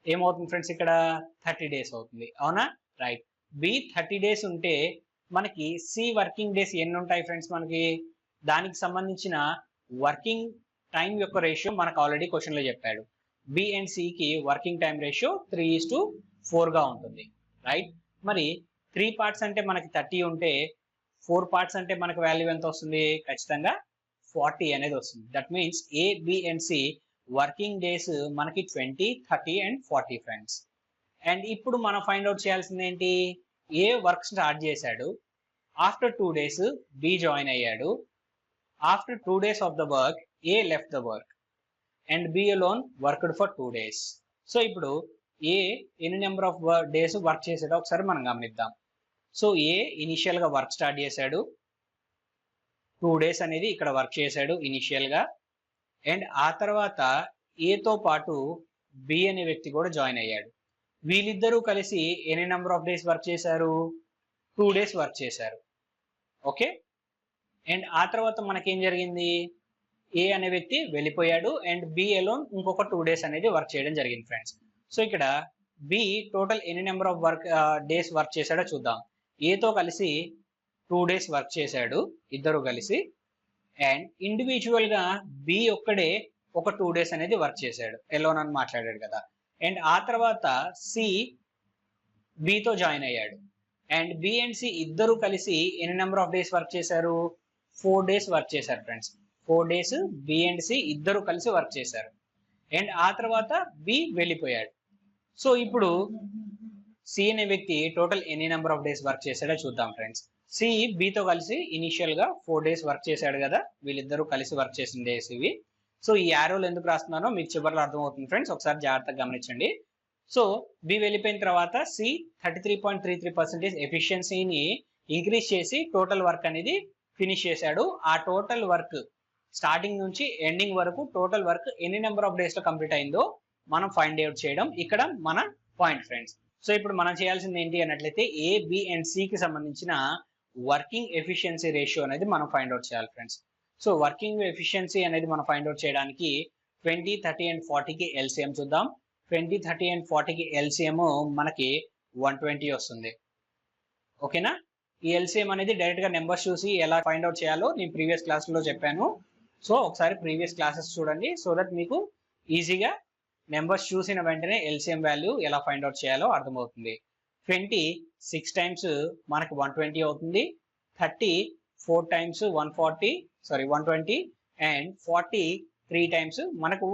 ఏమవుతుంది ఫ్రెండ్స్ ఇక్కడ 30 డేస్ అవుతుంది, అవునా. రైట్. బి 30 డేస్ ఉంటే మనకి సి వర్కింగ్ డేస్ ఎన్ని ఉంటాయి ఫ్రెండ్స్, మనకి దానికి సంబంధించిన వర్కింగ్ టైం యొక్క రేషియో మనకు ఆల్రెడీ క్వశ్చన్ లో చెప్పాడు. బి అండ్ సికి వర్కింగ్ టైం రేషియో 3:4 గా ఉంటుంది, రైట్. మరి 3 పార్ట్స్ అంటే మనకి 30 ఉంటే 4 పార్ట్స్ అంటే మనకు వాల్యూ ఎంత వస్తుంది, ఖచ్చితంగా 40 అనేది వస్తుంది. That means A B and C working days మనకి 20, 30 అండ్ 40 ఫ్రెండ్స్. అండ్ ఇప్పుడు మనం ఫైండ్ అవుట్ చేయాల్సింది ఏంటి, ఏ వర్క్ స్టార్ట్ చేశాడు, ఆఫ్టర్ 2 days బి జాయిన్ అయ్యాడు, after 2 days of the work A left the work and B alone worked for 2 days. So ఇప్పుడు A ఎన్ని number of days work చేసాడో ఒకసారి మనం గమనిద్దాం. సో ఏ ఇనిషియల్ గా work start చేశాడు, 2 days అనేది ఇక్కడ వర్క్ చేశాడు ఇనిషియల్ గా. అండ్ ఆ తర్వాత ఏతో పాటు బి అనే వ్యక్తి కూడా జాయిన్ అయ్యాడు. వీళ్ళిద్దరూ కలిసి ఎన్ని నెంబర్ ఆఫ్ డేస్ వర్క్ చేశారు, 2 days వర్క్ చేశారు, ఓకే. అండ్ ఆ తర్వాత మనకేం జరిగింది, ఏ అనే వ్యక్తి వెళ్ళిపోయాడు అండ్ బి అలోన్ ఇంకొక 2 days అనేది వర్క్ చేయడం జరిగింది ఫ్రెండ్స్. సో ఇక్కడ బి టోటల్ ఎన్ని నెంబర్ ఆఫ్ డేస్ వర్క్ చేశాడో చూద్దాం. ఏతో కలిసి 2 days వర్క్ చేశాడు ఇద్దరు కలిసి, అండ్ ఇండివిజువల్ గా బి ఒక్కడే ఒక 2 days అనేది వర్క్ చేశాడు, ఎలోన్ అని మాట్లాడాడు కదా. అండ్ ఆ తర్వాత సి బితో జాయిన్ అయ్యాడు అండ్ బి అండ్ సి ఇద్దరు కలిసి ఎన్ని నెంబర్ ఆఫ్ డేస్ వర్క్ చేశారు, 4 days వర్క్ చేశారు friends. 4 days B and C ఇద్దరు కలిసి వర్క్ చేశారు. అండ్ ఆ తర్వాత బి వెళ్ళిపోయాడు. సో ఇప్పుడు సి అనే వ్యక్తి టోటల్ ఎన్ని నెంబర్ ఆఫ్ డేస్ వర్క్ చేశాడో చూద్దాం ఫ్రెండ్స్. సి బితో కలిసి ఇనిషియల్ గా 4 days వర్క్ చేశాడు కదా, వీళ్ళిద్దరూ కలిసి వర్క్ చేసిన డేస్ ఇవి. సో ఈ యారోలు ఎందుకు రాస్తున్నానో మీకు చివరిలో అర్థమవుతుంది ఫ్రెండ్స్, ఒకసారి జాగ్రత్తగా గమనించండి. సో బి వెళ్ళిపోయిన తర్వాత సి 33.33% ఎఫిషియన్సీని ఇంక్రీజ్ చేసి టోటల్ వర్క్ అనేది ఫినిష్ చేశాడు. ఆ టోటల్ వర్క్ స్టార్టింగ్ నుంచి ఎండింగ్ వరకు టోటల్ వర్క్ ఎన్ని నెంబర్ ఆఫ్ డేస్ లో కంప్లీట్ అయిందో మనం ఫైండ్ అవుట్ చేయడం ఇక్కడ మన పాయింట్ ఫ్రెండ్స్. సో ఇప్పుడు మనం చేయాల్సింది ఏంటి అన్నట్లయితే ఏ బి అండ్ సి కి సంబంధించిన వర్కింగ్ ఎఫిషియన్సీ రేషియో అనేది మనం ఫైండ్ అవుట్ చేయాలి ఫ్రెండ్స్. సో వర్కింగ్ ఎఫిషియన్సీ అనేది మనం ఫైండ్ అవుట్ చేయడానికి 20, 30 అండ్ 40కి ఎల్సిఎం చూద్దాం. 20, 30 అండ్ 40కి ఎల్సిఎం మనకి 120 వస్తుంది, ఓకేనా. ఈ ఎల్సిఎం అనేది డైరెక్ట్ గా నెంబర్స్ చూసి ఎలా ఫైండ్ అవుట్ చేయాలో నేను ప్రీవియస్ క్లాస్ లో చెప్పాను. సో ఒకసారి ప్రీవియస్ క్లాసెస్ చూడండి సో దట్ మీకు ఈజీగా నెంబర్స్ చూసిన వెంటనే ఎల్సిఎం వాల్యూ ఎలా ఫైండ్ అవుట్ చేయాలో అర్థమవుతుంది. 20 6 times మనకి 120 అవుతుంది, 30 4 times 120 అండ్ 40 3 times మనకు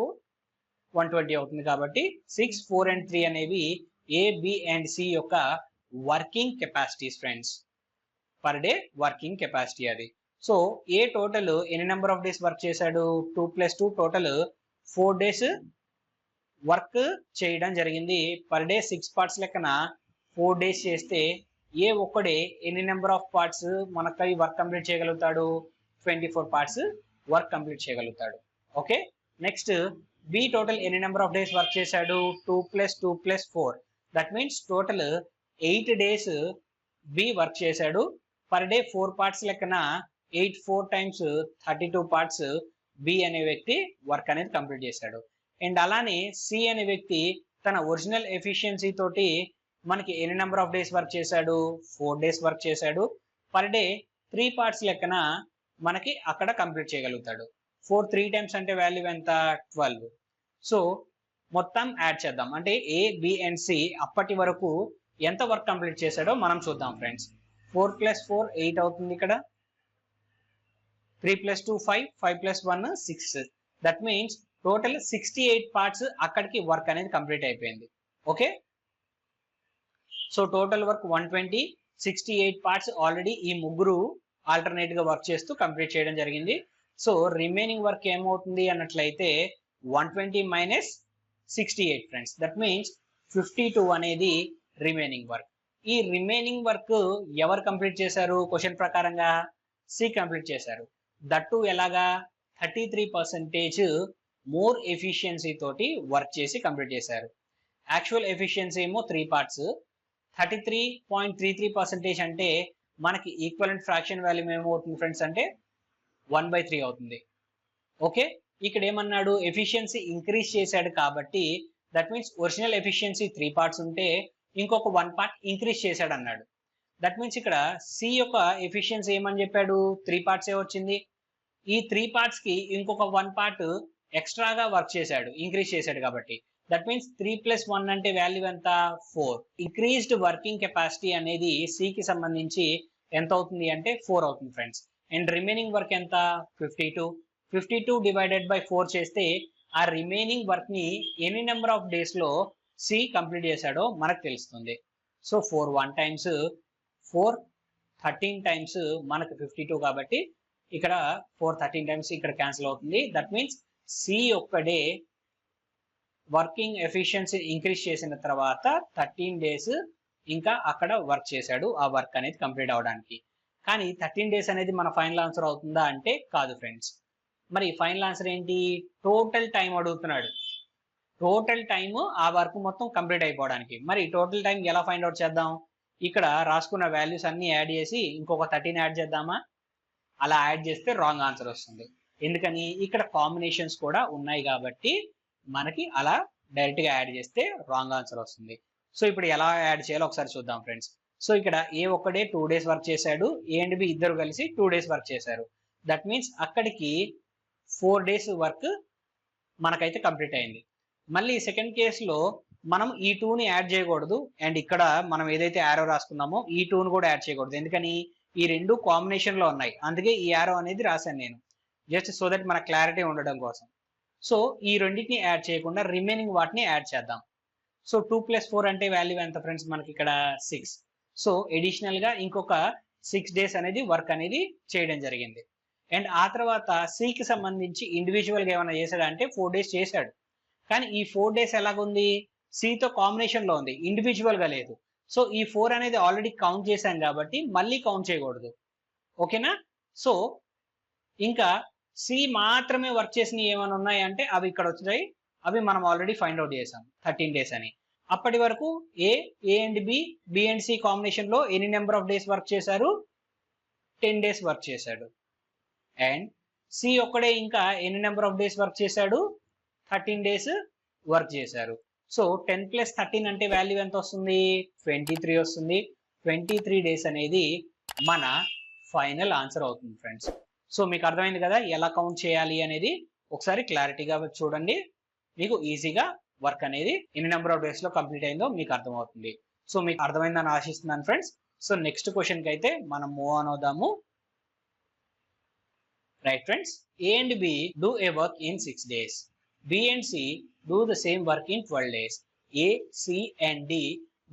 120 అవుతుంది. కాబట్టి 6, 4 and 3 అనేవి ఏ బి అండ్ సి యొక్క working capacities friends, per day working capacity అది. సో ఏ టోటల్ ఎన్ని నెంబర్ ఆఫ్ డేస్ వర్క్ చేశాడు, 2 + 2 టోటల్ 4 days వర్క్ చేయడం జరిగింది. పర్ డే 6 parts లెక్కన 4 days చేస్తే ఏ ఒక్కడే ఎన్ని నెంబర్ ఆఫ్ పార్ట్స్ మనకి వర్క్ కంప్లీట్ చేయగలుగుతాడు, 24 parts వర్క్ కంప్లీట్ చేయగలుగుతాడు, ఓకే. నెక్స్ట్ బి టోటల్ ఎన్ని నెంబర్ ఆఫ్ డేస్ వర్క్ చేశాడు, 2 + 2 + 4 that means total 8 days B work చేశాడు. పర్ డే 4 parts లెక్కన 8 4 times 32 parts బి అనే వ్యక్తి వర్క్ అనేది కంప్లీట్ చేశాడు. అండ్ అలానే సి అనే వ్యక్తి తన ఒరిజినల్ ఎఫిషియన్సీ తోటి మనకి ఎన్ని నెంబర్ ఆఫ్ డేస్ వర్క్ చేశాడు, 4 days వర్క్ చేశాడు. పర్ డే 3 parts లెక్కన మనకి అక్కడ కంప్లీట్ చేయగలుగుతాడు. 4 3 times అంటే వాల్యూ ఎంత, 12. సో మొత్తం యాడ్ చేద్దాం, అంటే ఏ బి అండ్ సి అప్పటి వరకు ఎంత వర్క్ కంప్లీట్ చేశాడో మనం చూద్దాం ఫ్రెండ్స్. 4 + 4 8 అవుతుంది, ఇక్కడ 3 + 2 5, 5 + 1 6. దట్ మీన్స్ టోటల్ 68 parts అక్కడికి వర్క్ అనేది కంప్లీట్ అయిపోయింది, okay. So total work 120, 68 parts already ఈ ముగ్గురు ఆల్టర్నేట్ గా వర్క్ చేస్తూ కంప్లీట్ చేయడం జరిగింది. సో రిమైనింగ్ వర్క్ ఏమవుతుంది అన్నట్లయితే 120 - 68 ఫ్రెండ్స్, దట్ మీన్స్ 52 అనేది రిమైనింగ్ వర్క్. ఈ రిమైనింగ్ వర్క్ ఎవరు కంప్లీట్ చేశారు, క్వశ్చన్ ప్రకారంగా సి కంప్లీట్ చేశారు. దట్టు ఎలాగా 33% మోర్ ఎఫిషియన్సీ తోటి వర్క్ చేసి కంప్లీట్ చేశారు. యాక్చువల్ ఎఫిషియన్సీ ఏమో 3 parts, 33.33% అంటే మనకి ఈక్వలెంట్ ఫ్రాక్షన్ వాల్యూ ఏమవుతుంది ఫ్రెండ్స్ అంటే 1/3 అవుతుంది. ఓకే, ఇక్కడ ఏమన్నాడు, ఎఫిషియన్సీ ఇంక్రీజ్ చేశాడు కాబట్టి that means original efficiency 3 parts ఉంటే ఇంకొక 1 పార్ట్ ఇంక్రీజ్ చేశాడు అన్నాడు. దట్ మీన్స్ ఇక్కడ సి యొక్క ఎఫిషియన్సీ ఏమని చెప్పాడు, 3 పార్ట్సే వచ్చింది. ఈ 3 పార్ట్స్ కి ఇంకొక 1 పార్ట్ ఎక్స్ట్రాగా వర్క్ చేశాడు, ఇంక్రీజ్ చేశాడు కాబట్టి దట్ మీన్స్ 3+1 అంటే వాల్యూ ఎంత, 4. ఇంక్రీజ్డ్ వర్కింగ్ కెపాసిటీ అనేది సి కి సంబంధించి ఎంత అవుతుంది అంటే 4 అవుతుంది ఫ్రెండ్స్. అండ్ రిమైనింగ్ వర్క్ ఎంత, 52 డివైడెడ్ బై 4 చేస్తే ఆ రిమైనింగ్ వర్క్ ని ఎన్ని నెంబర్ ఆఫ్ డేస్ లో సి కంప్లీట్ చేశాడో మనకు తెలుస్తుంది. సో 4 1 టైమ్స్ 4 13 టైమ్స్ మనకు 52 కాబట్టి ఇక్కడ 4 13 టైమ్స్ ఇక్కడ క్యాన్సిల్ అవుతుంది. దట్ మీన్స్ సి ఒక్కడే వర్కింగ్ ఎఫిషియన్సీ ఇంక్రీజ్ చేసిన తర్వాత 13 డేస్ ఇంకా అక్కడ వర్క్ చేశాడు, ఆ వర్క్ అనేది కంప్లీట్ అవడానికి. కానీ 13 డేస్ అనేది మన ఫైనల్ ఆన్సర్ అవుతుందా అంటే కాదు ఫ్రెండ్స్. మరి ఫైనల్ ఆన్సర్ ఏంటి, టోటల్ టైం అడుగుతున్నాడు. టోటల్ టైం ఆ వర్క్ మొత్తం కంప్లీట్ అయిపోవడానికి. మరి టోటల్ టైం ఎలా ఫైండ్ అవుట్ చేద్దాం, ఇక్కడ రాసుకున్న వాల్యూస్ అన్ని యాడ్ చేసి ఇంకొక 13 యాడ్ చేద్దామా, అలా యాడ్ చేస్తే రాంగ్ ఆన్సర్ వస్తుంది. ఎందుకని, ఇక్కడ కాంబినేషన్స్ కూడా ఉన్నాయి కాబట్టి మనకి అలా డైరెక్ట్ గా యాడ్ చేస్తే రాంగ్ ఆన్సర్ వస్తుంది. సో ఇప్పుడు ఎలా యాడ్ చేయాలో ఒకసారి చూద్దాం ఫ్రెండ్స్. సో ఇక్కడ ఏ ఒక్కడే 2 డేస్ వర్క్ చేశాడు, ఏ అండ్ బి ఇద్దరు కలిసి 2 డేస్ వర్క్ చేశారు. దట్ మీన్స్ అక్కడికి 4 డేస్ వర్క్ మనకైతే కంప్లీట్ అయింది. మళ్ళీ సెకండ్ కేసులో మనం ఈ 2ని యాడ్ చేయకూడదు, అండ్ ఇక్కడ మనం ఏదైతే యారో రాసుకున్నామో ఈ 2ని కూడా యాడ్ చేయకూడదు. ఎందుకని, ఈ రెండు కాంబినేషన్ లో ఉన్నాయి, అందుకే ఈ యారో అనేది రాశాను నేను, జస్ట్ సో దట్ మన క్లారిటీ ఉండడం కోసం. సో ఈ రెండింటిని యాడ్ చేయకుండా రిమైనింగ్ వాటిని యాడ్ చేద్దాం. సో 2+4 అంటే వాల్యూ ఎంత ఫ్రెండ్స్, మనకి ఇక్కడ 6. సో ఎడిషనల్ గా ఇంకొక 6 డేస్ అనేది వర్క్ అనేది చేయడం జరిగింది. అండ్ ఆ తర్వాత సికి సంబంధించి ఇండివిజువల్ గా ఏమైనా చేశాడు అంటే 4 డేస్ చేశాడు. కానీ ఈ 4 డేస్ ఎలాగుంది, సితో కాంబినేషన్ లో ఉంది, ఇండివిజువల్ గా లేదు. సో ఈ 4 అనేది ఆల్రెడీ కౌంట్ చేశాం కాబట్టి మళ్ళీ కౌంట్ చేయకూడదు. ఓకేనా, సో ఇంకా సి మాత్రమే వర్క్ చేసినవి ఏమైనా ఉన్నాయంటే అవి ఇక్కడ వచ్చాయి, అవి మనం ఆల్రెడీ ఫైండ్ అవుట్ చేసాం 13 డేస్ అని. అప్పటి వరకు A and B and C combination లో ఎన్ని నెంబర్ ఆఫ్ డేస్ వర్క్ చేశారు, 10 డేస్ వర్క్ చేశాడు. అండ్ సి ఒక్కడే ఇంకా ఎన్ని నెంబర్ ఆఫ్ డేస్ వర్క్ చేశాడు, 13 డేస్ వర్క్ చేశారు. సో 10+13 అంటే వాల్యూ ఎంత వస్తుంది, 23 వస్తుంది. 23 డేస్ అనేది మన ఫైనల్ ఆన్సర్ అవుతుంది ఫ్రెండ్స్. సో మీకు అర్థమైంది కదా ఎలా కౌంట్ చేయాలి అనేది, ఒకసారి క్లారిటీగా చూడండి, మీకు ఈజీగా వర్క్ అనేది ఎన్ని నెంబర్ ఆఫ్ డేస్ లో కంప్లీట్ అయిందో మీకు అర్థమవుతుంది. సో మీకు అర్థమైందని ఆశిస్తున్నాను ఫ్రెండ్స్. సో నెక్స్ట్ క్వశ్చన్ కి అయితే మనం మూవ్ ఆన్ అవుదాము. Right friends, A and B do a work in 6 days. B and C do the same work in 12 days. A, C and D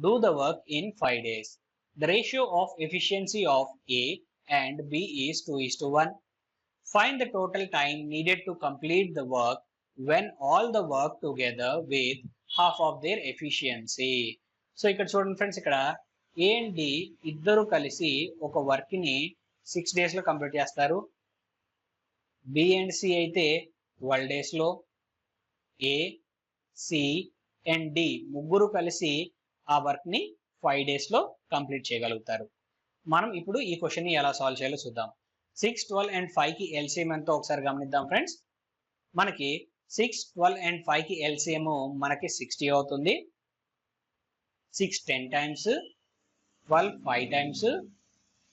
do the work in 5 days. The ratio of efficiency of A and B is 2:1. Find the total time needed to complete the work when all the work together with half of their efficiency. So ఇక్కడ చూడండి friends, ఇక్కడ A and D ఇద్దరు కలిసి ఒక work ని 6 days లో complete చేస్తారు. B and C అయితే 12 డేస్ లో, ఏ, సి అండ్ డి ముగ్గురు కలిసి ఆ వర్క్ ని 5 డేస్ లో కంప్లీట్ చేయగలుగుతారు. మనం ఇప్పుడు ఈ క్వశ్చన్ ని ఎలా సాల్వ్ చేయాలో చూద్దాం. 6, 12 అండ్ 5 కి ఎల్సిఎం ఎంతో ఒకసారి గమనిద్దాం ఫ్రెండ్స్. మనకి 6, 12 అండ్ 5 కి ఎల్సిఎం మనకి 60 అవుతుంది. 6 10 టైమ్స్, 12 5 టైమ్స్,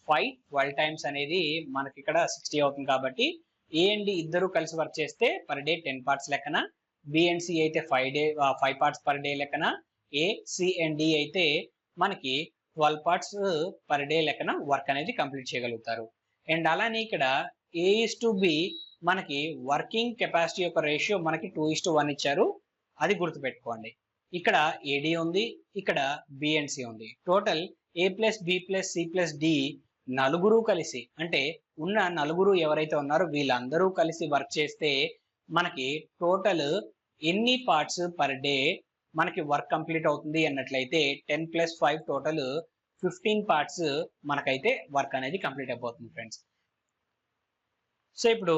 5 12 టైమ్స్ అనేది మనకి ఇక్కడ 60 అవుతుంది. కాబట్టి ఏ అండ్ డి ఇద్దరు కలిసి వర్క్ చేస్తే పర్ డే 10 పార్ట్స్ లెక్కన, బి అండ్ సి అయితే 5 పార్ట్స్ పర్ డే లెక్కన, ఏ, సి అండ్ డి అయితే మనకి 12 పార్ట్స్ పర్ డే లెక్కన వర్క్ అనేది కంప్లీట్ చేయగలుగుతారు. అండ్ అలానే ఇక్కడ A:B మనకి వర్కింగ్ కెపాసిటీ యొక్క రేషియో మనకి 2:1 ఇచ్చారు, అది గుర్తుపెట్టుకోండి. ఇక్కడ ఏడి ఉంది, ఇక్కడ బి అండ్ సి ఉంది. టోటల్ A+B+C+D నలుగురు కలిసి, అంటే ఉన్న నలుగురు ఎవరైతే ఉన్నారో వీళ్ళందరూ కలిసి వర్క్ చేస్తే మనకి టోటల్ ఎన్ని పార్ట్స్ పర్ డే మనకి వర్క్ కంప్లీట్ అవుతుంది అన్నట్లయితే 10+5 టోటల్ 15 పార్ట్స్ మనకైతే వర్క్ అనేది కంప్లీట్ అయిపోతుంది ఫ్రెండ్స్. సో ఇప్పుడు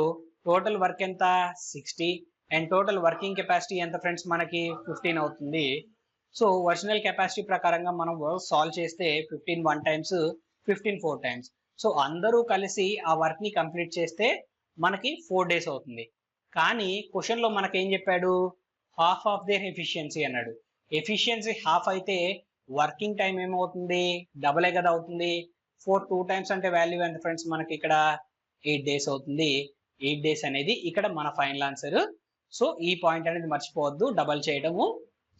టోటల్ వర్క్ ఎంత, 60, అండ్ టోటల్ వర్కింగ్ కెపాసిటీ ఎంత ఫ్రెండ్స్, మనకి 15 అవుతుంది. సో ఒరిజినల్ కెపాసిటీ ప్రకారంగా మనం సాల్వ్ చేస్తే 15 1 టైమ్స్ 15 4 టైమ్స్. సో అందరూ కలిసి ఆ వర్క్ ని కంప్లీట్ చేస్తే మనకి 4 డేస్ అవుతుంది. కానీ క్వశ్చన్ లో మనకేం చెప్పాడు, హాఫ్ ఆఫ్ దేర్ ఎఫిషియన్సీ అన్నాడు. ఎఫిషియన్సీ హాఫ్ అయితే వర్కింగ్ టైం ఏమవుతుంది, డబులే కదా అవుతుంది. 4 2 టైమ్స్ అంటే వాల్యూ ఎంత ఫ్రెండ్స్, మనకి ఇక్కడ 8 డేస్ అవుతుంది. 8 డేస్ అనేది ఇక్కడ మన ఫైనల్ ఆన్సర్. సో ఈ పాయింట్ అనేది మర్చిపోవద్దు డబల్ చేయడము.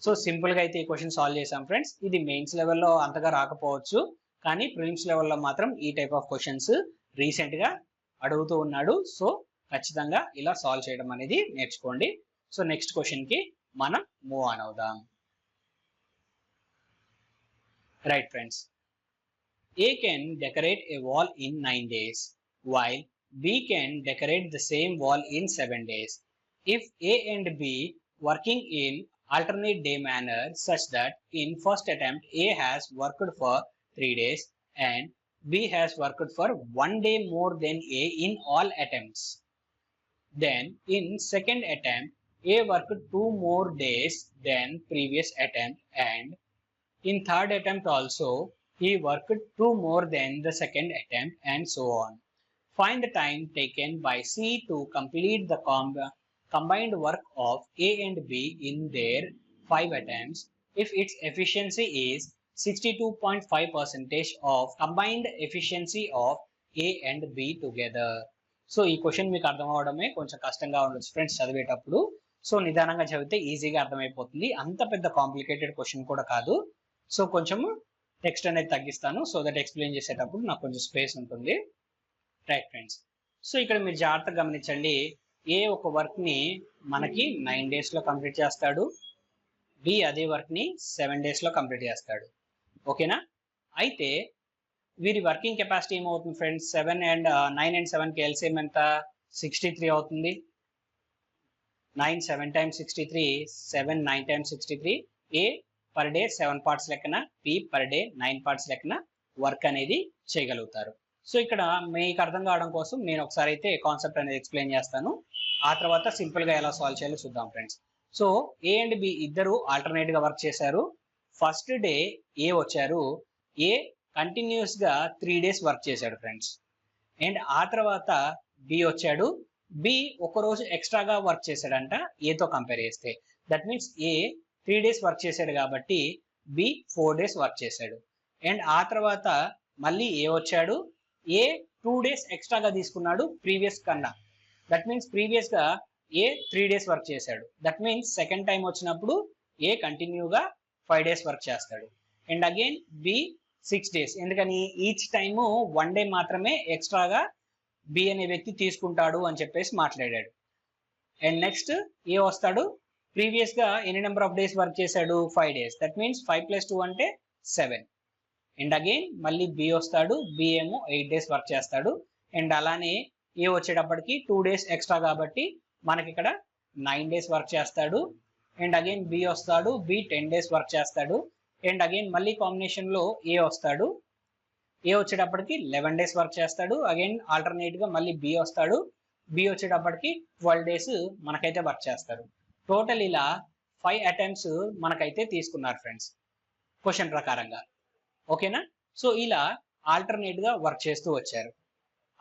సో సింపుల్ గా అయితే ఈ క్వశ్చన్ సాల్వ్ చేసాం ఫ్రెండ్స్. ఇది మెయిన్స్ లెవెల్లో అంతగా రాకపోవచ్చు, కానీ ప్రిలిమ్స్ లెవెల్లో మాత్రం ఈ టైప్ ఆఫ్ క్వశ్చన్స్ రీసెంట్ గా అడుగుతూ ఉన్నాడు. సో ఖచ్చితంగా ఇలా సాల్వ్ చేయడం అనేది నేర్చుకోండి. సో నెక్స్ట్ క్వశ్చన్ కి మనం మూవ్ ఆన్ అవుదాం. Right friends, A can decorate a wall in 9 days, while B can decorate the same wall in 7 days. If A and B working in alternate day manner such that in first attempt A has worked for 3 days and B has worked for 1 day more than A in all attempts, then in second attempt A worked 2 more days than previous attempt, and in third attempt also he worked 2 more than the second attempt, and so on. Find the time taken by C to complete the combined work of A and B in their 5 attempts if its efficiency is 62.5% of combined efficiency of A and B together. So ఈ question మీకు అర్థం అవడమే కొంచెం కష్టంగా ఉండొచ్చు friends చదివేటప్పుడు. So నిదానంగా చదివితే ఈజీగా అర్థమైపోతుంది. అంత పెద్ద కాంప్లికేటెడ్ క్వశ్చన్ కూడా కాదు. సో కొంచెము టెక్స్ట్ అనేది తగ్గిస్తాను, సో దట్ ఎక్స్ప్లెయిన్ చేసేటప్పుడు నాకు కొంచెం స్పేస్ ఉంటుంది. రైట్ ఫ్రెండ్స్, సో ఇక్కడ మీరు జాగ్రత్తగా గమనించండి. ఏ ఒక వర్క్ ని మనకి 9 days లో కంప్లీట్ చేస్తాడు, బి అదే వర్క్ ని 7 days లో కంప్లీట్ చేస్తాడు. ఓకేనా? అయితే వీరి వర్కింగ్ కెపాసిటీ ఏమవుతుంది ఫ్రెండ్స్, 9 and 7 కి ఎల్సిఎం ఎంత, 63 అవుతుంది. 9 7 times 63, 7 9 times 63. ఏ పర్ డే 7 parts లెక్కన, పి పర్ డే 9 parts లెక్కన వర్క్ అనేది చేయగలుగుతారు. సో ఇక్కడ మీకు అర్థం కావడం కోసం నేను ఒకసారి అయితే కాన్సెప్ట్ అనేది ఎక్స్ప్లెయిన్ చేస్తాను. ఆ తర్వాత సింపుల్ గా ఎలా సాల్వ్ చేయాలో చూద్దాం friends. So A and B ఇద్దరు ఆల్టర్నేట్ గా వర్క్ చేశారు. ఫస్ట్ డే ఏ వచ్చారు, ఏ కంటిన్యూస్ గా 3 days వర్క్ చేశాడు ఫ్రెండ్స్. అండ్ ఆ తర్వాత బి వచ్చాడు, బి ఒక రోజు ఎక్స్ట్రాగా వర్క్ చేశాడంట ఏతో కంపేర్ చేస్తే. That means A 3 days work చేశాడు కాబట్టి బి 4 days వర్క్ చేశాడు. అండ్ ఆ తర్వాత మళ్ళీ ఏ వచ్చాడు, ఏ 2 days ఎక్స్ట్రాగా తీసుకున్నాడు ప్రీవియస్ కన్నా. దట్ మీన్స్ ప్రీవియస్ గా ఏ 3 days వర్క్ చేశాడు. దట్ మీన్స్ సెకండ్ టైం వచ్చినప్పుడు ఏ కంటిన్యూగా 5 days వర్క్ చేస్తాడు. అండ్ అగైన్ బి 6 days, ఎందుకని ఈచ్ టైము 1 day మాత్రమే ఎక్స్ట్రాగా బి అనే వ్యక్తి తీసుకుంటాడు అని చెప్పేసి మాట్లాడాడు. అండ్ నెక్స్ట్ ఏ వస్తాడు, ప్రీవియస్ గా ఎన్ని నెంబర్ ఆఫ్ డేస్ వర్క్ చేశాడు, 5 days. దట్ మీన్స్ 5 + 2 అంటే 7. అండ్ అగైన్ మళ్ళీ బి వస్తాడు, బి ఏమో 8 days వర్క్ చేస్తాడు. అండ్ అలానే ఏ వచ్చేటప్పటికి 2 days ఎక్స్ట్రా కాబట్టి మనకి ఇక్కడ 9 days వర్క్ చేస్తాడు. అండ్ అగైన్ బి వస్తాడు, బి 10 days వర్క్ చేస్తాడు. అండ్ అగైన్ మళ్ళీ కాంబినేషన్ లో ఏ వస్తాడు, ఏ వచ్చేటప్పటికి 11 days వర్క్ చేస్తాడు. అగైన్ ఆల్టర్నేట్ గా మళ్ళీ బి వస్తాడు, బి వచ్చేటప్పటికి 12 days మనకైతే వర్క్ చేస్తారు. టోటల్ ఇలా 5 attempts మనకైతే తీసుకున్నారు ఫ్రెండ్స్ క్వశ్చన్ ప్రకారంగా. ఓకేనా? సో ఇలా ఆల్టర్నేట్ గా వర్క్ చేస్తూ వచ్చారు.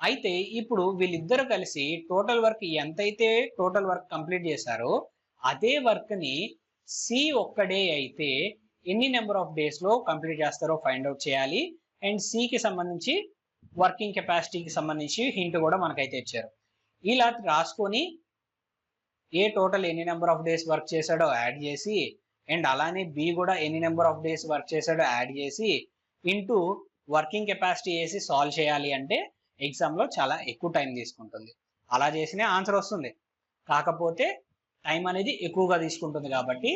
అయితే ఇప్పుడు వీళ్ళిద్దరు కలిసి టోటల్ వర్క్ ఎంతైతే టోటల్ వర్క్ కంప్లీట్ చేశారో అదే వర్క్ ని సి ఒక్కడే అయితే ఎన్ని నెంబర్ ఆఫ్ డేస్ లో కంప్లీట్ చేస్తారో ఫైండ్ అవుట్ చేయాలి. అండ్ సి కి సంబంధించి వర్కింగ్ కెపాసిటీకి సంబంధించి హింట్ కూడా మనకైతే ఇచ్చారు. ఇలా రాసుకొని ఏ టోటల్ ఎన్ని నెంబర్ ఆఫ్ డేస్ వర్క్ చేశాడో యాడ్ చేసి, అండ్ అలానే బి కూడా ఎన్ని నెంబర్ ఆఫ్ డేస్ వర్క్ చేశాడో యాడ్ చేసి ఇంటూ వర్కింగ్ కెపాసిటీ వేసి సాల్వ్ చేయాలి అంటే ఎగ్జామ్ లో చాలా ఎక్కువ టైం తీసుకుంటుంది. అలా చేసినే ఆన్సర్ వస్తుంది, కాకపోతే టైం అనేది ఎక్కువగా తీసుకుంటుంది. కాబట్టి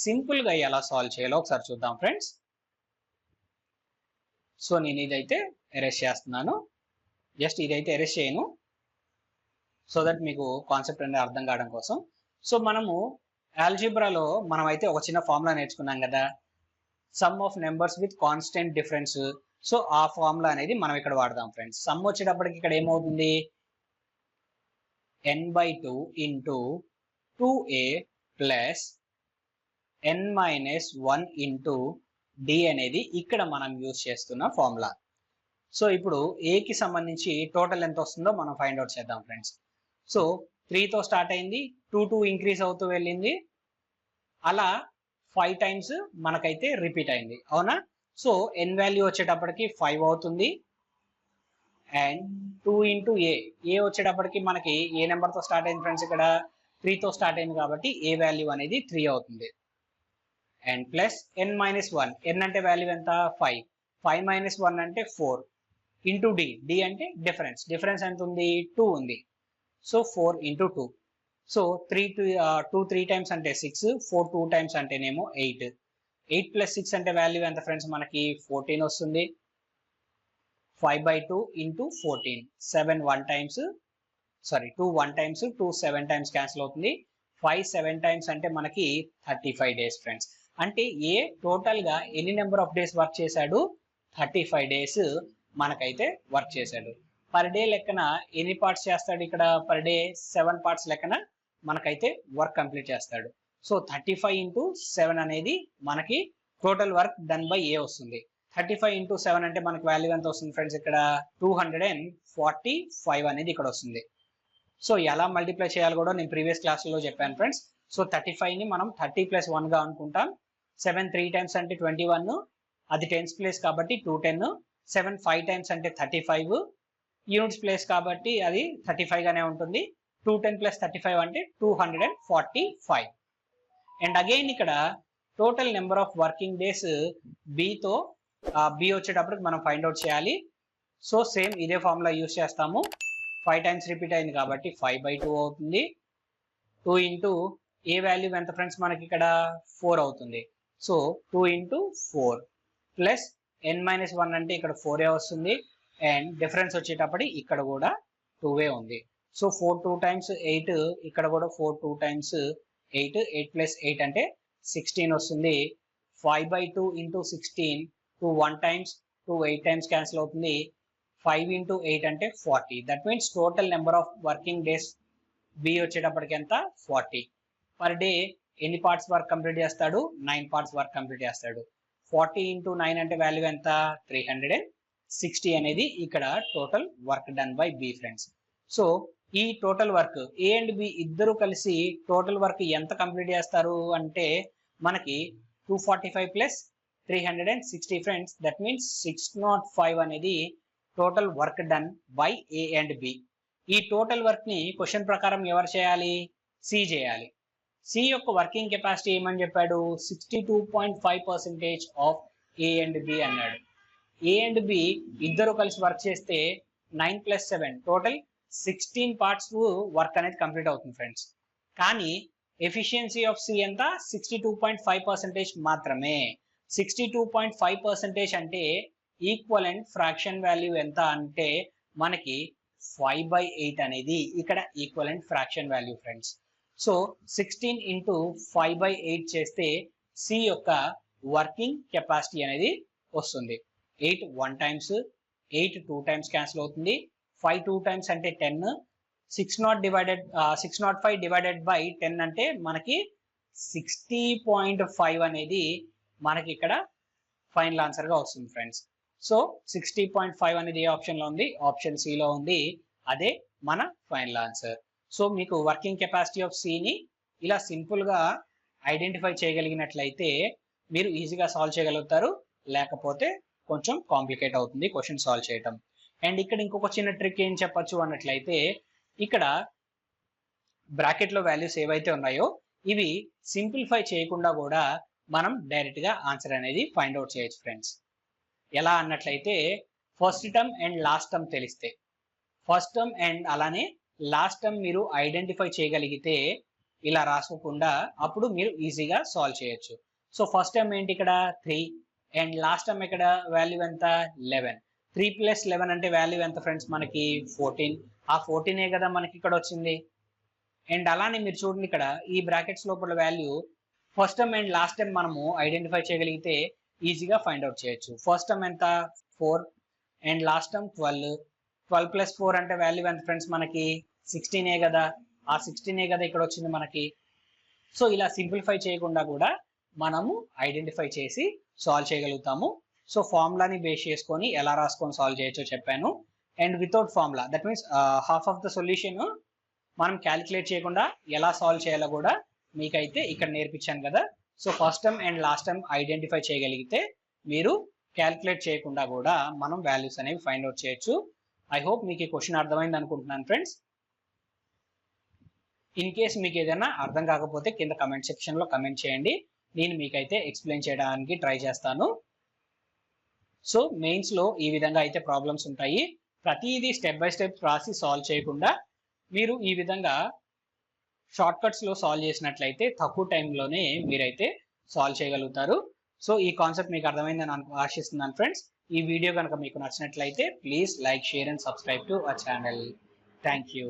సింపుల్ గా ఎలా సాల్వ్ చేయాలో ఒకసారి చూద్దాం ఫ్రెండ్స్. సో నేను ఇదైతే ఎరేస్ చేస్తున్నాను, జస్ట్ ఇదైతే ఎరేస్ చేయను సో దట్ మీకు కాన్సెప్ట్ అనేది అర్థం కావడం కోసం. సో మనము ఆల్జీబ్రాలో మనం అయితే ఒక చిన్న ఫార్ములా నేర్చుకున్నాం కదా, some of numbers with constant difference. So ఆ ఫార్ములా అనేది మనం ఇక్కడ వాడదాం ఫ్రెండ్స్. సమ్ వచ్చేటప్పటికి ఇక్కడ ఏమవుతుంది, n/2 into 2a plus n-1 into d అనేది ఇక్కడ మనం యూజ్ చేస్తున్న ఫార్ములా. సో ఇప్పుడు ఏకి సంబంధించి టోటల్ ఎంత వస్తుందో మనం ఫైండ్ అవుట్ చేద్దాం ఫ్రెండ్స్. సో 3తో స్టార్ట్ అయింది, 2 ఇంక్రీజ్ అవుతూ వెళ్ళింది, అలా 5 టైమ్స్ మనకైతే రిపీట్ అయింది, అవునా? సో ఎన్ వాల్యూ వచ్చేటప్పటికి 5 అవుతుంది. అండ్ 2 ఇంటూ ఏ వచ్చేటప్పటికి మనకి ఏ నెంబర్తో స్టార్ట్ అయింది ఫ్రెండ్స్, ఇక్కడ 3తో స్టార్ట్ అయింది కాబట్టి ఏ వాల్యూ అనేది 3 అవుతుంది. అండ్ ప్లస్ ఎన్ మైనస్ 1, ఎన్ అంటే వాల్యూ ఎంత 5, 5 మైనస్ 1 అంటే 4 ఇంటూ డి అంటే డిఫరెన్స్, డిఫరెన్స్ ఎంత ఉంది 2 ఉంది. So 4 into 2. సో 2 3 టైమ్స్ అంటే 6, 4 2 టైమ్స్ అంటేనేమో 8. 8 ప్లస్ 6 అంటే వాల్యూ ఎంత ఫ్రెండ్స్, మనకి 14 వస్తుంది. 5/2 into 14, 7 1 times, sorry 2 1 times, 2 7 times cancel అవుతుంది. 5 7 టైమ్స్ అంటే మనకి 35 డేస్ ఫ్రెండ్స్. అంటే ఏ టోటల్ గా ఎన్ని నెంబర్ ఆఫ్ డేస్ వర్క్ చేశాడు, 35 డేస్ మనకైతే వర్క్ చేశాడు. పర్ డే లెక్కన ఎన్ని పార్ట్స్ చేస్తాడు, ఇక్కడ పర్ డే 7 పార్ట్స్ లెక్కన మనకైతే వర్క్ కంప్లీట్ చేస్తాడు. సో 35 ఇంటూ 7 అనేది మనకి టోటల్ వర్క్ డన్ బై ఏ వస్తుంది. 35 ఇంటూ 7 అంటే మనకి వాల్యూ ఎంత వస్తుంది ఫ్రెండ్స్, ఇక్కడ 245 అనేది ఇక్కడ వస్తుంది. సో ఎలా మల్టిప్లై చేయాలి కూడా నేను ప్రీవియస్ క్లాస్లో చెప్పాను ఫ్రెండ్స్. సో 35ని మనం 30 + 1 గా అనుకుంటాం. 7 3 టైమ్స్ అంటే 21, అది టెన్స్ ప్లేస్ కాబట్టి 210. 7 5 టైమ్స్ అంటే 35 యూనిట్స్ ప్లేస్ కాబట్టి అది 35 గానే ఉంటుంది. 210 + 35 అంటే 245. అండ్ అగైన్ ఇక్కడ total number of working days బితో బి వచ్చేటప్పటికి మనం ఫైండ్ అవుట్ చేయాలి. సో సేమ్ ఇదే ఫార్ములా యూస్ చేస్తాము. 5 టైమ్స్ రిపీట్ అయింది కాబట్టి 5/2 అవుతుంది. 2 ఇంటూ ఏ వాల్యూ ఎంత ఫ్రెండ్స్, మనకి ఇక్కడ 4 అవుతుంది. So 2 into 4 plus N minus 1 అంటే ఇక్కడ 4 వస్తుంది. అండ్ డిఫరెన్స్ వచ్చేటప్పటి ఇక్కడ కూడా 2 ఉంది. సో 4 2 టైమ్స్ 8, ఇక్కడ కూడా 4 2 టైమ్స్ 8, 8 + 8 అంటే 16 వస్తుంది. 5/2 ఇంటూ 16, 2 1 టైమ్స్, 2 8 టైమ్స్ క్యాన్సిల్ అవుతుంది. 5 ఇంటూ 8 అంటే 40. That means total number of working days B వచ్చేటప్పటికి ఎంత 40. పర్ డే ఎన్ని పార్ట్స్ వర్క్ కంప్లీట్ చేస్తాడు, 9 పార్ట్స్ వర్క్ కంప్లీట్ చేస్తాడు. 40 ఇంటూ 9 అంటే వాల్యూ ఎంత 360 అనేది ఇక్కడ total work done by B friends. So ఈ total work A and B ఇద్దరు కలిసి టోటల్ వర్క్ ఎంత కంప్లీట్ చేస్తారు అంటే మనకి 245 + 360 ఫ్రెండ్స్. దట్ మీన్స్ 605 అనేది total work done by A and B. ఈ టోటల్ వర్క్ ని క్వశ్చన్ ప్రకారం ఎవరు చేయాలి, సి చేయాలి. సి యొక్క వర్కింగ్ కెపాసిటీ ఏమని చెప్పాడు, 62.5% ఆఫ్ ఏ అండ్ బి అన్నాడు. ఏ అండ్ బి ఇద్దరు కలిసి వర్క్ చేస్తే 9 + 7 టోటల్ 16 పార్ట్స్ వర్క్ అనేది కంప్లీట్ అవుతుంది ఫ్రెండ్స్. కానీ ఎఫిషియన్సీ ఆఫ్ సి ఎంత 62.5% మాత్రమే. 62.5% అంటే ఈక్వలెంట్ ఫ్రాక్షన్ వాల్యూ ఎంత అంటే మనకి 5/8 అనేది ఇక్కడ equivalent fraction value friends. So 16 into 5/8 చేస్తే సి యొక్క వర్కింగ్ కెపాసిటీ అనేది వస్తుంది. 8 1 టైమ్స్, 8 2 టైమ్స్ క్యాన్సిల్ అవుతుంది. 5 2 టైమ్స్ అంటే 10. 605 డివైడెడ్ బై 10 అంటే మనకి 60.5 అనేది మనకి ఇక్కడ ఫైనల్ ఆన్సర్ గా వస్తుంది ఫ్రెండ్స్. సో 60.5 అనేది ఏ ఆప్షన్ లో ఉంది, ఆప్షన్ సి లో ఉంది. అదే మన ఫైనల్ ఆన్సర్. సో మీకు వర్కింగ్ కెపాసిటీ ఆఫ్ సిని ఇలా సింపుల్ గా ఐడెంటిఫై చేయగలిగినట్లయితే మీరు ఈజీగా సాల్వ్ చేయగలుగుతారు. లేకపోతే కొంచెం కాంప్లికేట్ అవుతుంది క్వశ్చన్ సాల్వ్ చేయటం. అండ్ ఇక్కడ ఇంకొక చిన్న ట్రిక్ ఏం చెప్పొచ్చు అన్నట్లయితే ఇక్కడ బ్రాకెట్ లో వాల్యూస్ ఏవైతే ఉన్నాయో ఇవి సింప్లిఫై చేయకుండా కూడా మనం డైరెక్ట్ గా ఆన్సర్ అనేది ఫైండ్ అవుట్ చేయొచ్చు ఫ్రెండ్స్. ఎలా అన్నట్లయితే first term and last term తెలిస్తే, ఫస్ట్ టర్మ్ అండ్ అలానే లాస్ట్ టర్మ్ మీరు ఐడెంటిఫై చేయగలిగితే ఇలా రాసుకోకుండా అప్పుడు మీరు ఈజీగా సాల్వ్ చేయొచ్చు. సో ఫస్ట్ టర్మ్ ఏంటి ఇక్కడ 3 అండ్ లాస్ట్ టర్మ్ ఇక్కడ వాల్యూ ఎంత 11. 3 + 11 అంటే వాల్యూ ఎంత ఫ్రెండ్స్, మనకి 14. ఆ 14 కదా మనకి ఇక్కడ వచ్చింది. అండ్ అలానే మీరు చూడండి ఇక్కడ ఈ బ్రాకెట్స్ లోపల value first term and last term మనము ఐడెంటిఫై చేయగలిగితే ఈజీగా ఫైండ్ అవుట్ చేయొచ్చు. ఫస్ట్ టర్మ్ ఎంత 4 అండ్ లాస్ట్ టర్మ్ 12. 12 + 4 అంటే వాల్యూ ఎంత ఫ్రెండ్స్, మనకి 16 కదా. ఆ 16 కదా ఇక్కడ వచ్చింది మనకి. సో ఇలా సింప్లిఫై చేయకుండా కూడా మనము ఐడెంటిఫై చేసి సాల్వ్ చేయగలుగుతాము. సో ఫార్ములాని బేస్ చేసుకొని ఎలా రాసుకొని సాల్వ్ చేయొచ్చో చెప్పాను. And without formula that means half of the solution మనం క్యాలిక్యులేట్ చేయకుండా ఎలా సాల్వ్ చేయాలో కూడా మీకైతే ఇక్కడ నేర్పించాను కదా. So first term and last term identify చేయగలిగితే మీరు క్యాలిక్యులేట్ చేయకుండా కూడా మనం వాల్యూస్ అనేవి ఫైండ్ అవుట్ చేయొచ్చు. ఐ హోప్ మీకు ఈ క్వశ్చన్ అర్థమైంది అనుకుంటున్నాను ఫ్రెండ్స్. ఇన్ కేస్ మీకు ఏదైనా అర్థం కాకపోతే కింద కమెంట్ సెక్షన్ లో కమెంట్ చేయండి, నేను మీకైతే ఎక్స్ప్లెయిన్ చేయడానికి ట్రై చేస్తాను. సో మెయిన్స్ లో ఈ విధంగా అయితే ప్రాబ్లమ్స్ ఉంటాయి. ప్రతిదీ స్టెప్ బై స్టెప్ రాసి సాల్వ్ చేయకుండా మీరు ఈ విధంగా షార్ట్ కట్స్ లో సాల్వ్ చేసినట్లయితే తక్కువ టైంలోనే మీరైతే సాల్వ్ చేయగలుగుతారు. సో ఈ కాన్సెప్ట్ మీకు అర్థమైందని ఆశిస్తున్నాను ఫ్రెండ్స్. ఈ వీడియో కనుక మీకు నచ్చినట్లయితే please like, share and subscribe to our channel. Thank you.